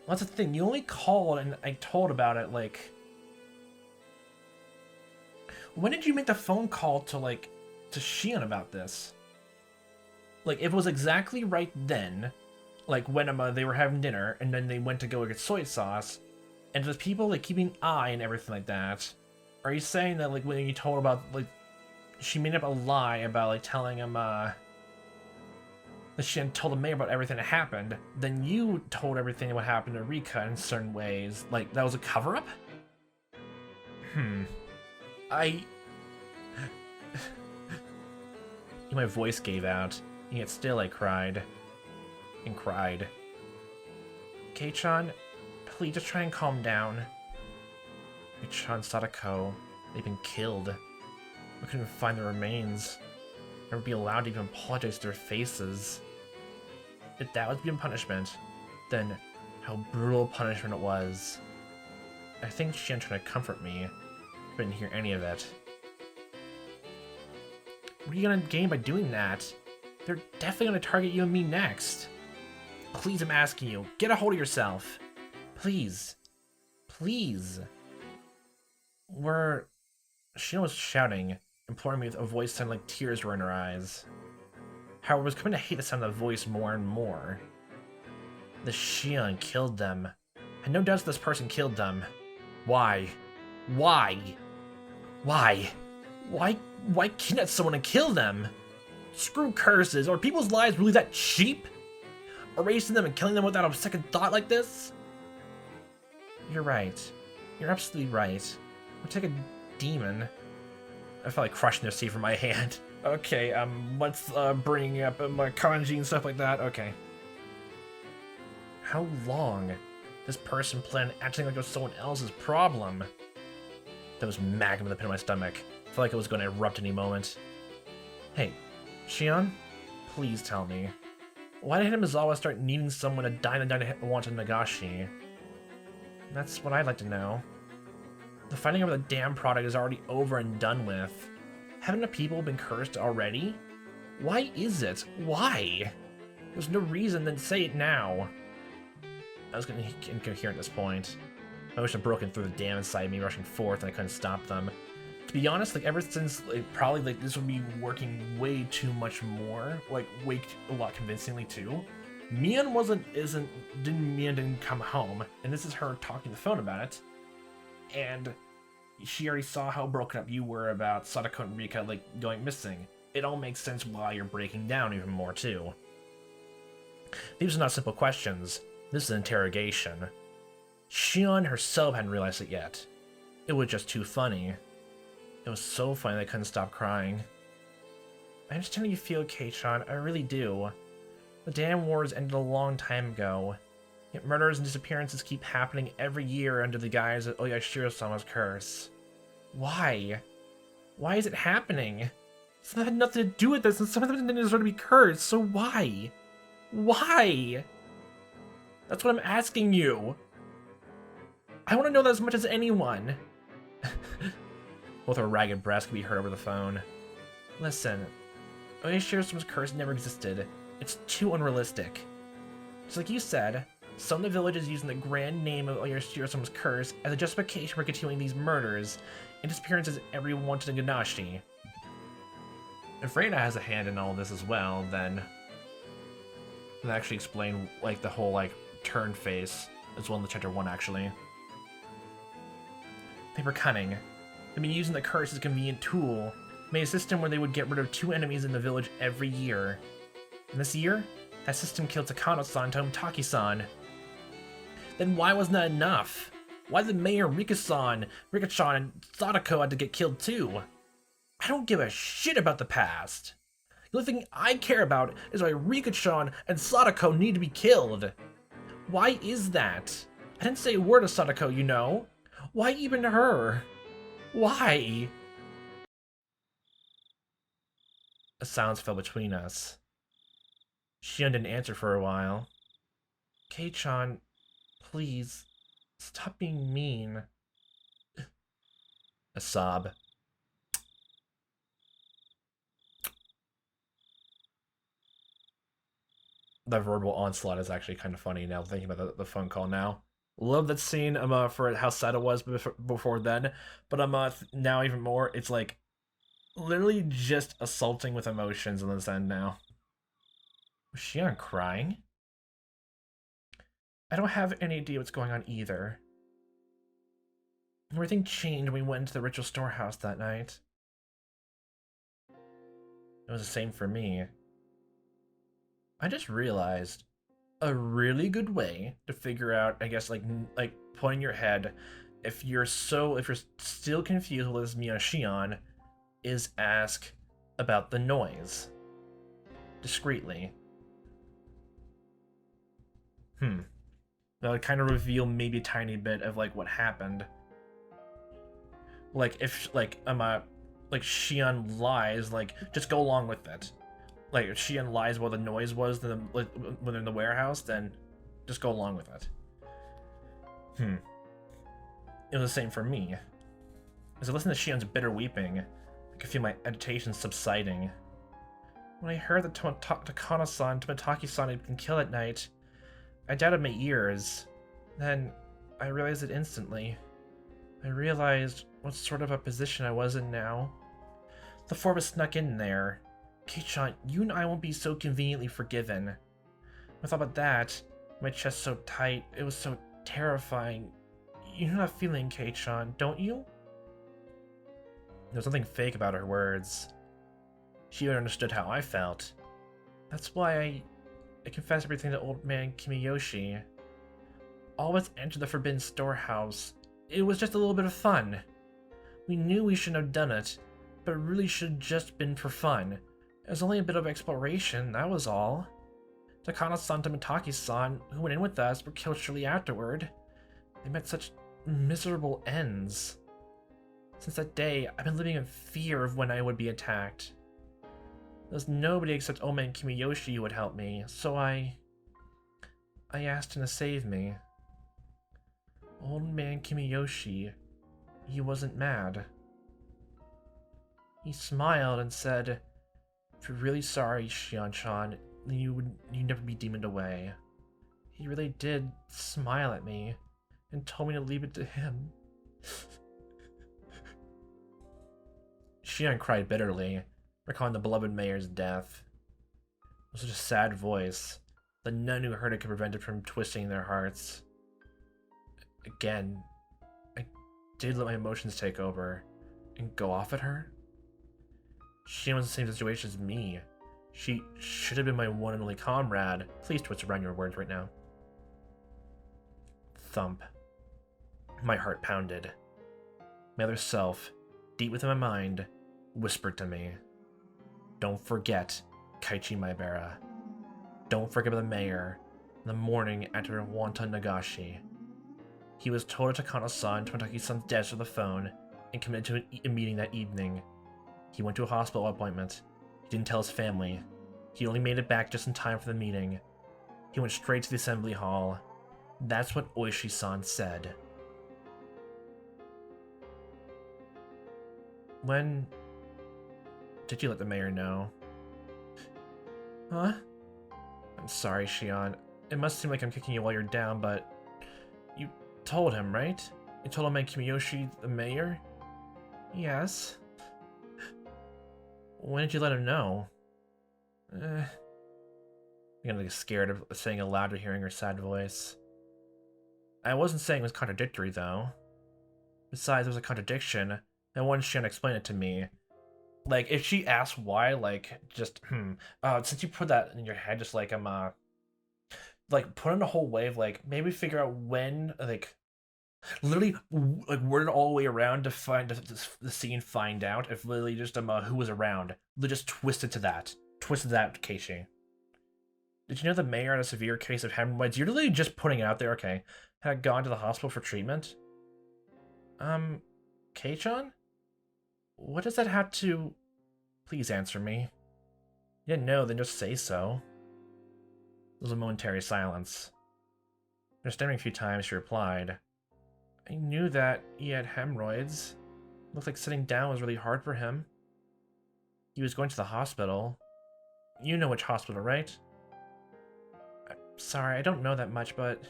that's the thing, you only called and I told about it, like... When did you make the phone call to Shion about this? Like, if it was exactly right then, like when they were having dinner and then they went to go get soy sauce, and there's people like keeping an eye and everything like that, are you saying that like when you told about like she made up a lie about like telling him that she had told the mayor about everything that happened, then you told everything that what happened to Rika in certain ways, like that was a cover-up? My voice gave out, and yet still I cried. And cried. Kei-chan, please just try and calm down. Rika-chan, Sadako, they've been killed. We couldn't find their remains. Never be allowed to even apologize to their faces. If that was being punishment, then how brutal punishment it was. I think Shion tried to comfort me, but didn't hear any of it. What are you gonna gain by doing that? They're definitely gonna target you and me next. Please, I'm asking you, get a hold of yourself. Please. Please. Shion was shouting, imploring me with a voice sounding like tears were in her eyes. However, I was coming to hate the sound of the voice more and more. The Shion killed them. I had no doubts this person killed them. Why? Why? Why? Why kidnap someone and kill them? Screw curses. Are people's lives really that cheap? Erasing them and killing them without a second thought like this? You're right. You're absolutely right. I'll take a demon. I felt like crushing their seed from my hand. Okay, let's bring up my kanji and stuff like that. Okay. How long this person planned acting like it was someone else's problem? There was magma in the pit of my stomach. I felt like it was going to erupt any moment. Hey, Shion, please tell me. Why did Hinamizawa start needing someone to dine and want a Nagashi? That's what I'd like to know. The fighting over the damn product is already over and done with. Haven't the people been cursed already? Why is it? Why? There's no reason, then say it now. I was getting incoherent at this point. I wish I'd broken through the dam inside me, rushing forth, and I couldn't stop them. To be honest, like ever since, probably like this would be working way too much more, like way a lot convincingly too. Mian didn't come home, and this is her talking on the phone about it, and she already saw how broken up you were about Sadako and Rika like going missing. It all makes sense why you're breaking down even more too. These are not simple questions. This is an interrogation. Shion herself hadn't realized it yet. It was just too funny. It was so funny that I couldn't stop crying. I understand how you feel, Kei-chan, I really do. The damn wars ended a long time ago. Yet murders and disappearances keep happening every year under the guise of Oyashiro-sama's curse. Why? Why is it happening? Something had nothing to do with this, and some of them didn't deserve to be cursed, so why? Why? That's what I'm asking you. I want to know that as much as anyone. Both our ragged breaths can be heard over the phone. Listen, Oishirisuma's curse never existed. It's too unrealistic. Just like you said, some of the village is using the grand name of Oishirisuma's curse as a justification for continuing these murders and disappearances every once in Ganashi. If Reina has a hand in all this as well, then that actually explain like the whole like turn face as well in the chapter 1 actually. They were cunning. They've been using the curse as a convenient tool, made a system where they would get rid of 2 enemies in the village every year. And this year, that system killed Takano-san to Umetaki-san. Then why wasn't that enough? Why did Mayor Rikachan, and Sadako had to get killed too? I don't give a shit about the past. The only thing I care about is why Rikachan and Sadako need to be killed. Why is that? I didn't say a word to Sadako, you know. Why even her? Why? A silence fell between us. Shion didn't answer for a while. Kei-chan, please, stop being mean. A sob. The verbal onslaught is actually kind of funny now, thinking about the phone call now. Love that scene for how sad it was before then, but now even more, it's like literally just assaulting with emotions in this end now. Was Shion crying? I don't have any idea what's going on either. Everything changed when we went into the ritual storehouse that night. It was the same for me. I just realized a really good way to figure out, I guess, like pointing your head, if you're still confused with this Mia Shion, is ask about the noise. Discreetly. That would kind of reveal maybe a tiny bit of like what happened. Like if like Shion lies, like just go along with it. Like if Shion lies what the noise was when they're in the warehouse, then just go along with it. It was the same for me. As I listened to Shion's bitter weeping, I could feel my agitation subsiding. When I heard that Takano-san, Tomitaki-san had been killed at night, I doubted my ears. Then, I realized it instantly. I realized what sort of a position I was in now. The four of us snuck in there. Kei-chan, you and I won't be so conveniently forgiven. When I thought about that, my chest so tight, it was so terrifying. You know that feeling, Kei-chan, don't you? There was nothing fake about her words. She even understood how I felt. That's why I confessed everything to old man Kimiyoshi. All of us entered the forbidden storehouse. It was just a little bit of fun. We knew we shouldn't have done it, but it really should have just been for fun. It was only a bit of exploration, that was all. Takano-san and Mitaki-san, who went in with us, were killed shortly afterward. They met such miserable ends. Since that day, I've been living in fear of when I would be attacked. There's nobody except old man Kimiyoshi who would help me, so I asked him to save me. Old man Kimiyoshi, he wasn't mad. He smiled and said, "If you're really sorry, Shion-chan, then you'd never be demoned away." He really did smile at me and told me to leave it to him. Shion cried bitterly, recalling the beloved mayor's death. It was such a sad voice that none who heard it could prevent it from twisting their hearts. Again, I did let my emotions take over and go off at her. She was in the same situation as me. She should have been my one and only comrade. Please twist around your words right now. Thump. My heart pounded. My other self, deep within my mind, whispered to me, "Don't forget Keiichi Maebara. Don't forget about the mayor in the morning after Wanta Nagashi. He was told of Takano-san and Tomitaki-san's deaths over the phone, and committed to a meeting that evening. He went to a hospital appointment. He didn't tell his family. He only made it back just in time for the meeting. He went straight to the assembly hall. That's what Oishi-san said. When did you let the mayor know? Huh? I'm sorry, Shion. It must seem like I'm kicking you while you're down, but you told him, right? You told him and Kiyoshi, the mayor? Yes. When did you let him know? I'm gonna get scared of saying it loud or hearing her sad voice. I wasn't saying it was contradictory, though. Besides, there's a contradiction, and once Shion explained it to me. Like, if she asked why, like, just, since you put that in your head, just like, like, put in a whole way of, like, maybe figure out when, like, literally, like, word it all the way around to find the scene, find out if literally just, who was around. They just twisted to that. Twisted that, Keiichi. Did you know the mayor had a severe case of hemorrhoids? You're literally just putting it out there, okay. Had gone to the hospital for treatment? Kei-chan? What does that have to... Please answer me. You didn't know, then just say so. There was a momentary silence. After staring a few times, she replied, I knew that he had hemorrhoids. Looked like sitting down was really hard for him. He was going to the hospital. You know which hospital, right? I'm sorry, I don't know that much, but...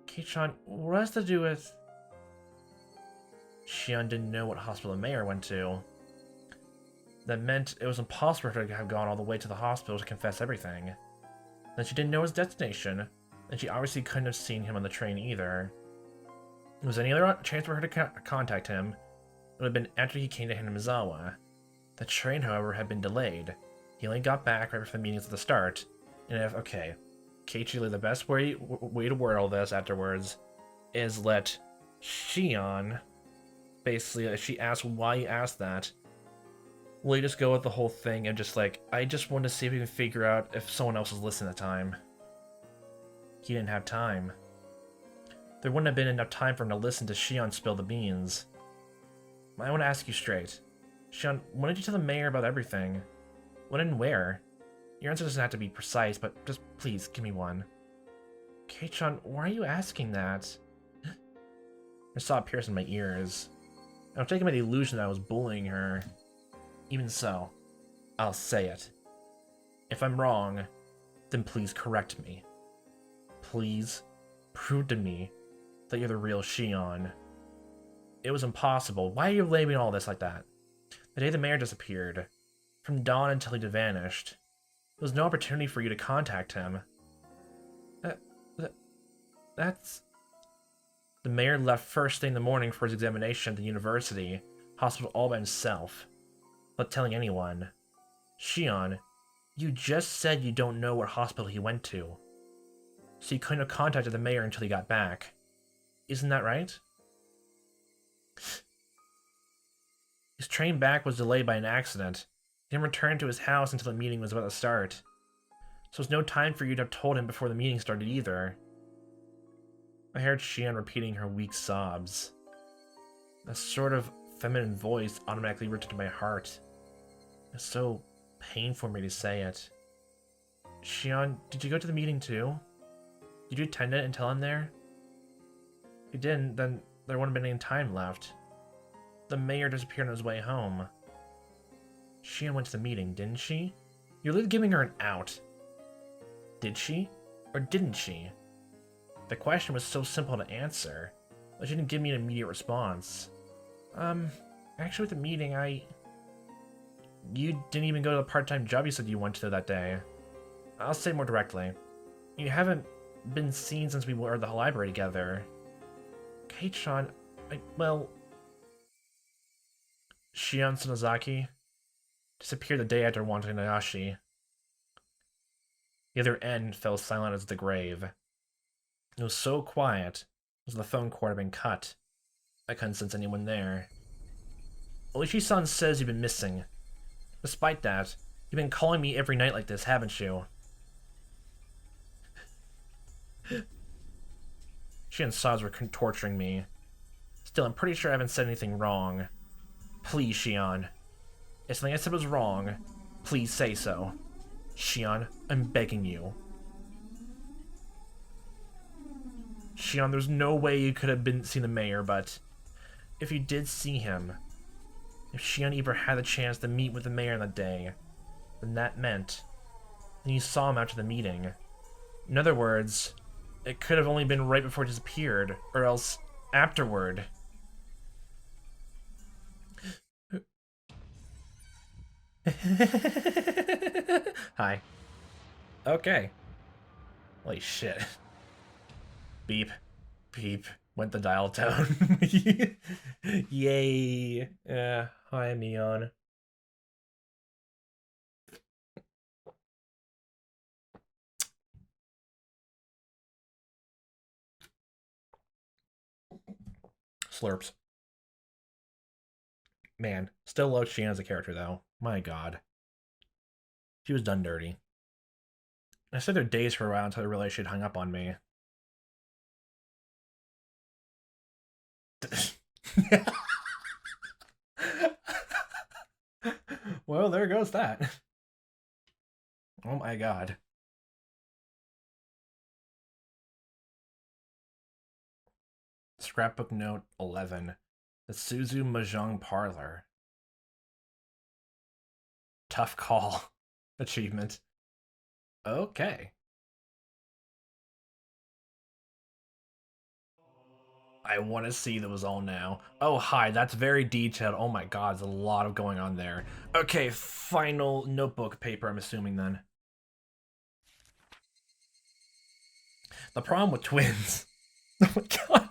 Kei-chan, what has to do with... Shion didn't know what hospital the mayor went to. That meant it was impossible for her to have gone all the way to the hospital to confess everything. Then she didn't know his destination, and she obviously couldn't have seen him on the train either. If there was any other chance for her to contact him, it would have been after he came to Hinamizawa. The train, however, had been delayed. He only got back right before the meetings at the start. And if, okay, Keiichi, the best way to word all this afterwards is let Shion, basically, if she asks why you asked that, will you just go with the whole thing and just like, I just wanted to see if we can figure out if someone else was listening at the time. He didn't have time. There wouldn't have been enough time for him to listen to Shion spill the beans. I want to ask you straight. Shion, when did you tell the mayor about everything? When and where? Your answer doesn't have to be precise, but just please, give me one. Kei-chan, why are you asking that? I saw it pierce in my ears. I was taking by the illusion that I was bullying her. Even so, I'll say it. If I'm wrong, then please correct me. Please prove to me that you're the real Shion. It was impossible. Why are you labeling all this like that? The day the mayor disappeared, from dawn until he vanished, there was no opportunity for you to contact him. That's... The mayor left first thing in the morning for his examination at the university, hospital all by himself, without telling anyone. Shion, you just said you don't know what hospital he went to, so you couldn't have contacted the mayor until he got back. Isn't that right? His train back was delayed by an accident. He didn't return to his house until the meeting was about to start. So there's no time for you to have told him before the meeting started either. I heard Shion repeating her weak sobs. A sort of feminine voice automatically ripped into my heart. It's so painful for me to say it. Shion, did you go to the meeting too? Did you attend it and tell him there? If you didn't, then there wouldn't have been any time left. The mayor disappeared on his way home. Shion went to the meeting, didn't she? You're literally giving her an out. Did she? Or didn't she? The question was so simple to answer, but she didn't give me an immediate response. Actually with the meeting, You didn't even go to the part-time job you said you went to that day. I'll say more directly. You haven't been seen since we were at the library together. Kei-chan, well... Shion Tsunazaki disappeared the day after wanting Higurashi. The other end fell silent as the grave. It was so quiet, as the phone cord had been cut. I couldn't sense anyone there. Oishi-san says you've been missing. Despite that, you've been calling me every night like this, haven't you? She and sobs were torturing me. Still, I'm pretty sure I haven't said anything wrong. Please, Shion. If something I said was wrong, please say so. Shion, I'm begging you. Shion, there's no way you could have seen the mayor, but if you did see him, if Shion ever had the chance to meet with the mayor on that day, then that meant that you saw him after the meeting. In other words, it could have only been right before he disappeared, or else afterward. Hi. Okay. Holy shit. Beep. Beep. Went the dial tone. Yay. Hi, Mion. Slurps. Man, still love Sheen as a character, though. My god. She was done dirty. I stood there days for a while until I realized she'd hung up on me. Well, there goes that. Oh my god. Scrapbook note 11. The Suzu Mahjong Parlor. Tough call. Achievement. Okay. I want to see those all now. Oh, hi, that's very detailed. Oh my god, there's a lot of going on there. Okay, final notebook paper, I'm assuming then. The problem with twins. Oh my god.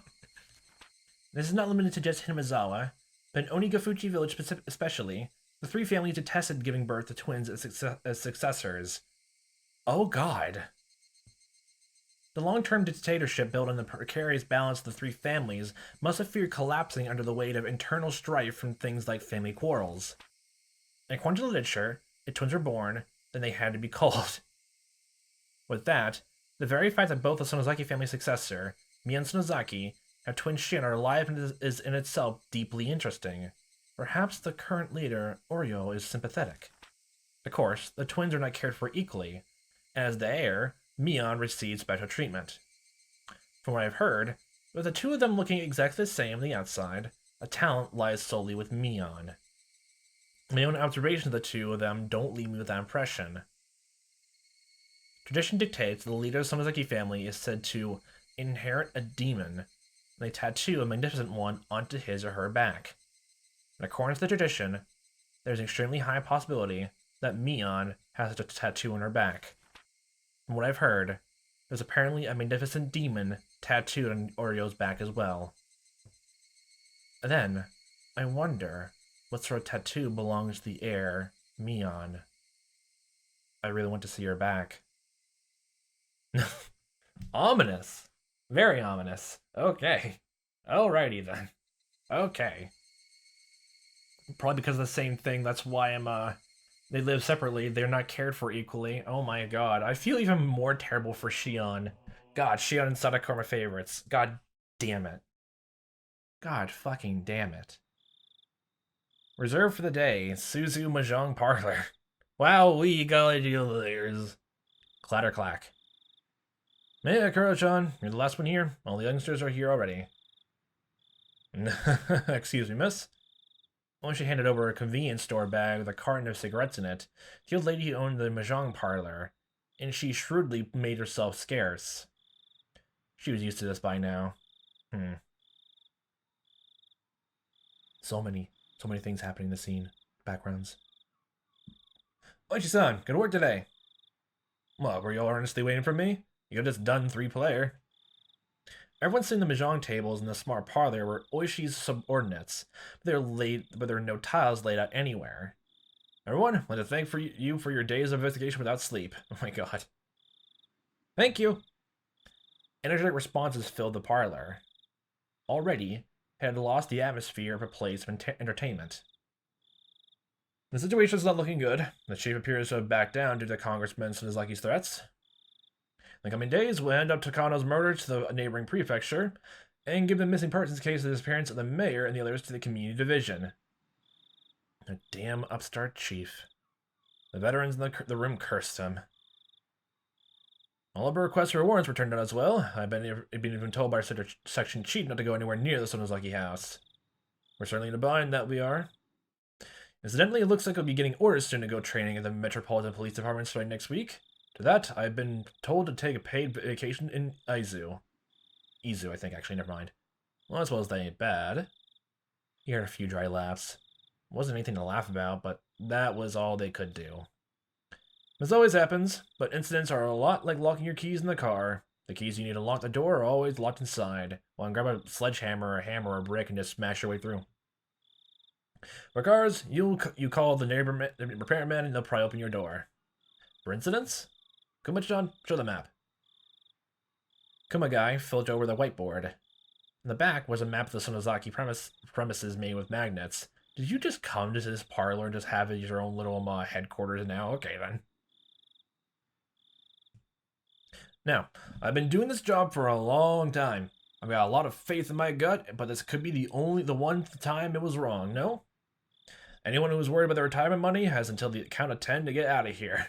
This is not limited to just Hinamizawa, but in Onigafuchi village especially, the three families detested giving birth to twins as successors. Oh god. The long-term dictatorship built on the precarious balance of the three families must have feared collapsing under the weight of internal strife from things like family quarrels. And according to the literature, if twins were born, then they had to be culled. With that, the very fact that both the Sonozaki family's successor, Mian Sonozaki, have twin Shin are alive is in itself deeply interesting. Perhaps the current leader, Oryo, is sympathetic. Of course, the twins are not cared for equally. As the heir, Mion receives special treatment. From what I've heard, with the two of them looking exactly the same on the outside, a talent lies solely with Mion. My own observations of the two of them don't leave me with that impression. Tradition dictates that the leader of the Sonozaki family is said to inherit a demon, and they tattoo a magnificent one onto his or her back. And according to the tradition, there's an extremely high possibility that Mion has such a tattoo on her back. From what I've heard, there's apparently a magnificent demon tattooed on Orio's back as well. And then, I wonder what sort of tattoo belongs to the heir, Mion. I really want to see her back. Ominous. Very ominous. Okay. Alrighty then. Okay. Probably because of the same thing, that's why they live separately, they're not cared for equally. Oh my god. I feel even more terrible for Shion. God, Shion and Sadako are my favorites. God damn it. God fucking damn it. Reserved for the day, Suzu Mahjong Parlor. Wow, we golly. Clatter clack. Hey, Kuro-chan, you're the last one here. All the youngsters are here already. Excuse me, miss. When she handed over a convenience store bag with a carton of cigarettes in it, the old lady owned the Mahjong Parlor, and she shrewdly made herself scarce. She was used to this by now. So many things happening in the scene. Backgrounds. Oichi-san, good work today. Well, were you all earnestly waiting for me? You got this done 3-player. Everyone's seen the Mahjong tables in the smart parlor were Oishi's subordinates, but there are no tiles laid out anywhere. Everyone, I'd like to thank you for your days of investigation without sleep. Oh my god. Thank you! Energetic responses filled the parlor. Already, it had lost the atmosphere of a place of entertainment. The situation is not looking good. The chief appears to have backed down due to Congressman Sonozaki's threats. In the coming days, we'll hand up Takano's murder to the neighboring prefecture, and give the missing persons case of the disappearance of the mayor and the others to the community division. A damn upstart chief. The veterans in the room cursed him. All of our requests for rewards were turned out as well. I've been even told by our section chief not to go anywhere near the Sonozaki house. We're certainly in a bind, that we are. Incidentally, it looks like I'll be getting orders soon to go training in the Metropolitan Police Department starting next week. To that, I've been told to take a paid vacation in Izu. Izu, I think, actually, never mind. Well, as well as that ain't bad. He heard a few dry laughs. Wasn't anything to laugh about, but that was all they could do. This always happens, but incidents are a lot like locking your keys in the car. The keys you need to lock the door are always locked inside. Well, grab a sledgehammer, or a hammer, or a brick, and just smash your way through. For cars, you call the repairman, and they'll probably open your door. For incidents? Kuma-chan, show the map. Kuma guy flipped over the whiteboard. In the back was a map of the Sonozaki premises made with magnets. Did you just come to this parlor and just have your own little headquarters now? Okay, then. Now, I've been doing this job for a long time. I've got a lot of faith in my gut, but this could be the one time it was wrong, no? Anyone who was worried about their retirement money has until the count of 10 to get out of here.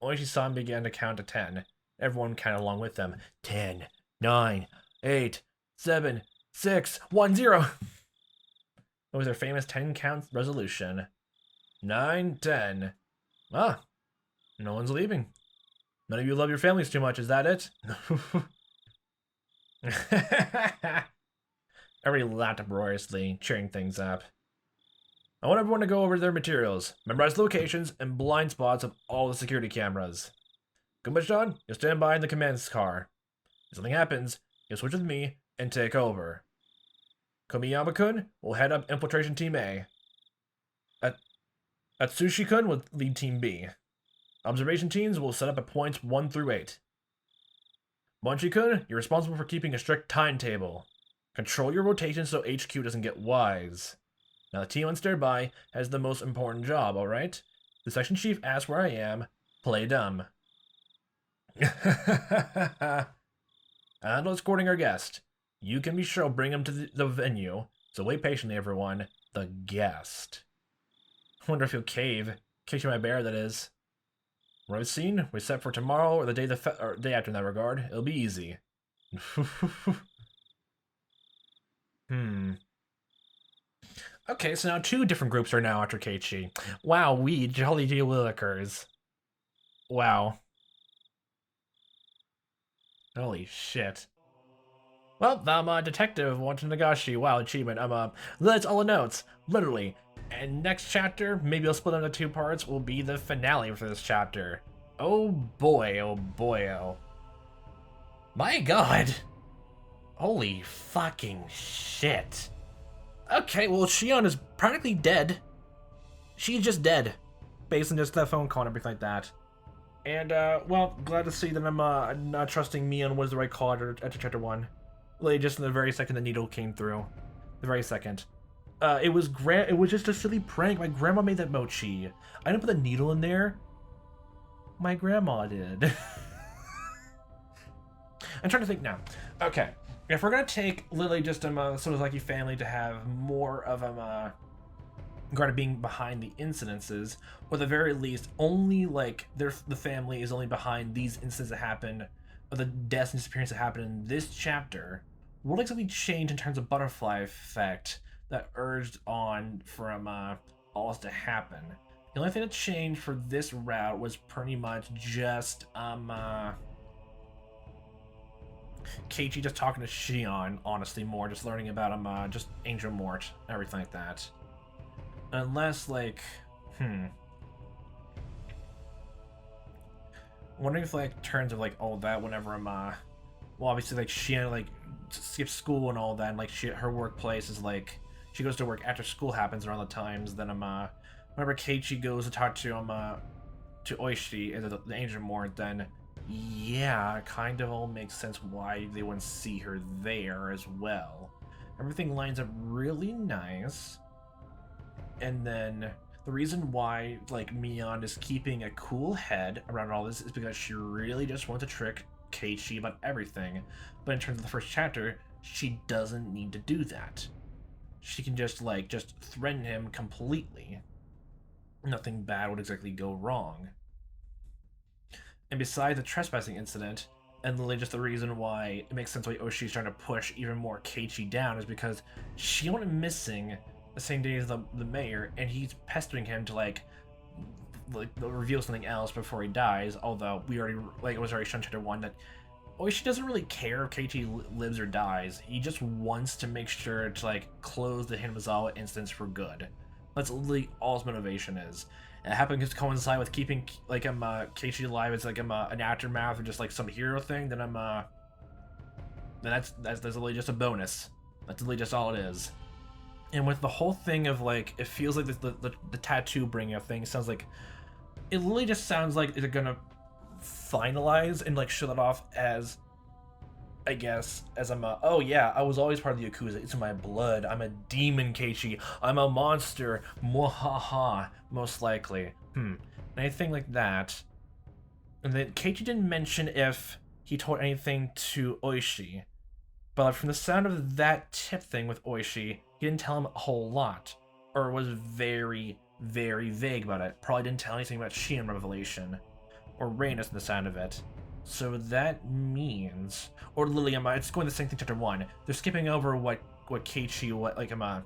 Oishi-san began to count to 10. Everyone counted along with them. 10, 9, 8, 7, 6, 1, 0. It was their famous 10-count resolution. 9, 10. Ah, no one's leaving. None of you love your families too much, is that it? Everybody laughed uproariously, cheering things up. I want everyone to go over their materials, memorize locations, and blind spots of all the security cameras. Kuma-chan, you'll stand by in the command's car. If something happens, you'll switch with me and take over. Komiyama-kun will head up Infiltration Team A. Atsushi-kun will lead Team B. Observation teams will set up at points 1 through 8. Monchi-kun, you're responsible for keeping a strict timetable. Control your rotation so HQ doesn't get wise. Now the team on standby has the most important job, alright? The section chief asks where I am. Play dumb. And escorting our guest. You can be sure I'll bring him to the venue, so wait patiently, everyone. The guest. I wonder if he'll cave. Keiichi Maebara, that is. What I've seen, we set for tomorrow or the day day after in that regard. It'll be easy. Okay, so now 2 different groups are now after Keiichi. Wow, we jolly willikers. Wow. Holy shit. Well, I'm a detective, Watching Nagashi. Wow, achievement. That's all the notes. Literally. And next chapter, maybe I'll split into 2 parts, will be the finale for this chapter. Oh boy, oh boy, oh. My god. Holy fucking shit. Okay, well, Shion is practically dead. She's just dead. Based on just that phone call and everything like that. And, well, glad to see that I'm not trusting Mion was the right call after chapter 1. Literally just in the very second the needle came through. The very second. It was just a silly prank. My grandma made that mochi. I didn't put the needle in there. My grandma did. I'm trying to think now. Okay. If we're gonna take literally just Sonozaki family to have more of regarding being behind the incidences, or at the very least, only like the family is only behind these incidents that happen, or the deaths and disappearances that happen in this chapter, what exactly changed in terms of butterfly effect that urged on from all this to happen? The only thing that changed for this route was pretty much just Keiichi just talking to Shion, honestly, more just learning about just Angel Mort, everything like that. Unless like wondering if like terms of like all that whenever well obviously like Shion like skips school and all that, and like her workplace is like she goes to work after school happens around the times, then whenever Keiichi goes to talk to to Oishi and the Angel Mort, then yeah, it kind of all makes sense why they wouldn't see her there as well. Everything lines up really nice. And then the reason why like Mion is keeping a cool head around all this is because she really just wants to trick Keiichi about everything. But in terms of the first chapter, she doesn't need to do that. she can just threaten him completely. Nothing bad would exactly go wrong. And besides the trespassing incident, and literally just the reason why it makes sense why Oshi's trying to push even more Keiichi down is because she went missing the same day as the mayor, and he's pestering him to reveal something else before he dies. Although we already it was already shown chapter 1 that Oishi doesn't really care if Keiichi lives or dies. He just wants to make sure to close the Hinamizawa instance for good. That's literally all his motivation is. It happens to coincide with keeping Keiichi alive as an aftermath or just some hero thing. Then that's literally just a bonus. That's literally just all it is. And with the whole thing of it feels like the tattoo bringing up thing sounds like it literally just sounds like they're gonna finalize and show that off as, I guess, as oh yeah, I was always part of the Yakuza. It's in my blood. I'm a demon, Keiichi. I'm a monster. Mwahaha. Most likely. Anything like that. And then Keiichi didn't mention if he told anything to Oishi. But from the sound of that tip thing with Oishi, he didn't tell him a whole lot. Or was very, very vague about it. Probably didn't tell anything about Shion Revelation. Or Reynos in the sound of it. So that means, or literally, it's going the same thing chapter 1. They're skipping over what Keiichi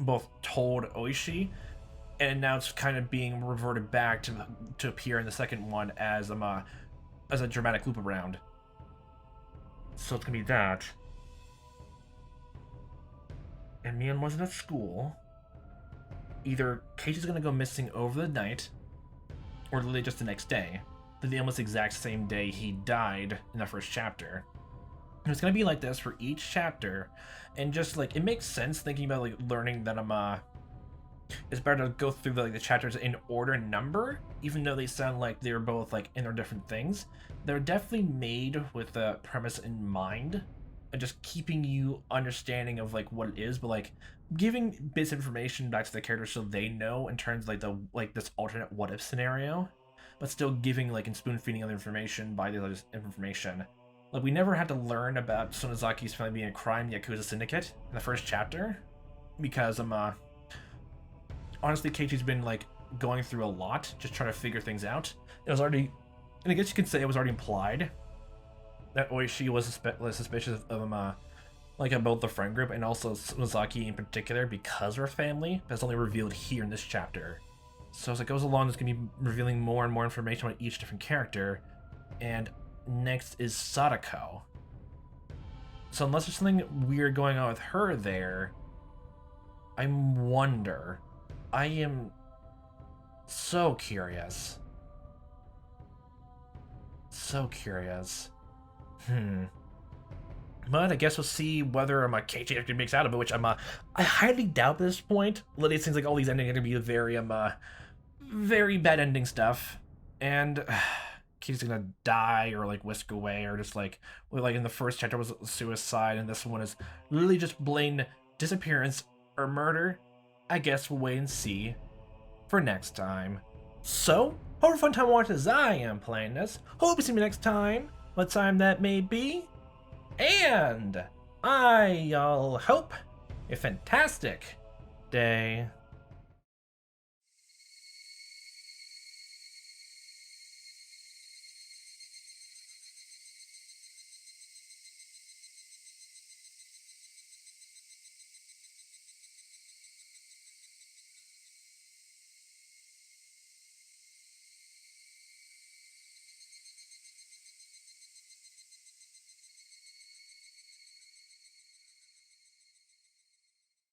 both told Oishi, and now it's kind of being reverted back to appear in the second one as a dramatic loop around. So it's gonna be that. And Mion wasn't at school. Either Keiichi's gonna go missing over the night, or literally just the next day. The almost exact same day he died in the first chapter. And it's gonna be like this for each chapter, and just it makes sense thinking about learning that it's better to go through the chapters in order and number, even though they sound like they're both in their different things. They're definitely made with the premise in mind, and just keeping you understanding of what it is, but giving bits of information back to the characters so they know in terms of this alternate what if scenario. But still giving and spoon feeding other information by the other information. We never had to learn about Sonozaki's family being a crime Yakuza syndicate in the first chapter, because honestly Keiichi's been going through a lot, just trying to figure things out. It was already, and I guess you could say it was already implied that Oishi was suspicious of of both the friend group and also Sonozaki in particular because of her family. That's only revealed here in this chapter. So as it goes along, it's going to be revealing more and more information on each different character. And next is Sadako. So unless there's something weird going on with her there, I wonder. I am so curious. So curious. But I guess we'll see whether Keiichi actually makes out of it, which I highly doubt at this point. It seems like all these endings are gonna be very very bad ending stuff, and Keiichi's gonna die or whisk away, or just in the first chapter was suicide, and this one is literally just blatant disappearance or murder. I guess we'll wait and see for next time. So, hope a fun time watching as I am playing this. Hope you see me next time, what time that may be. And I'll hope a fantastic day.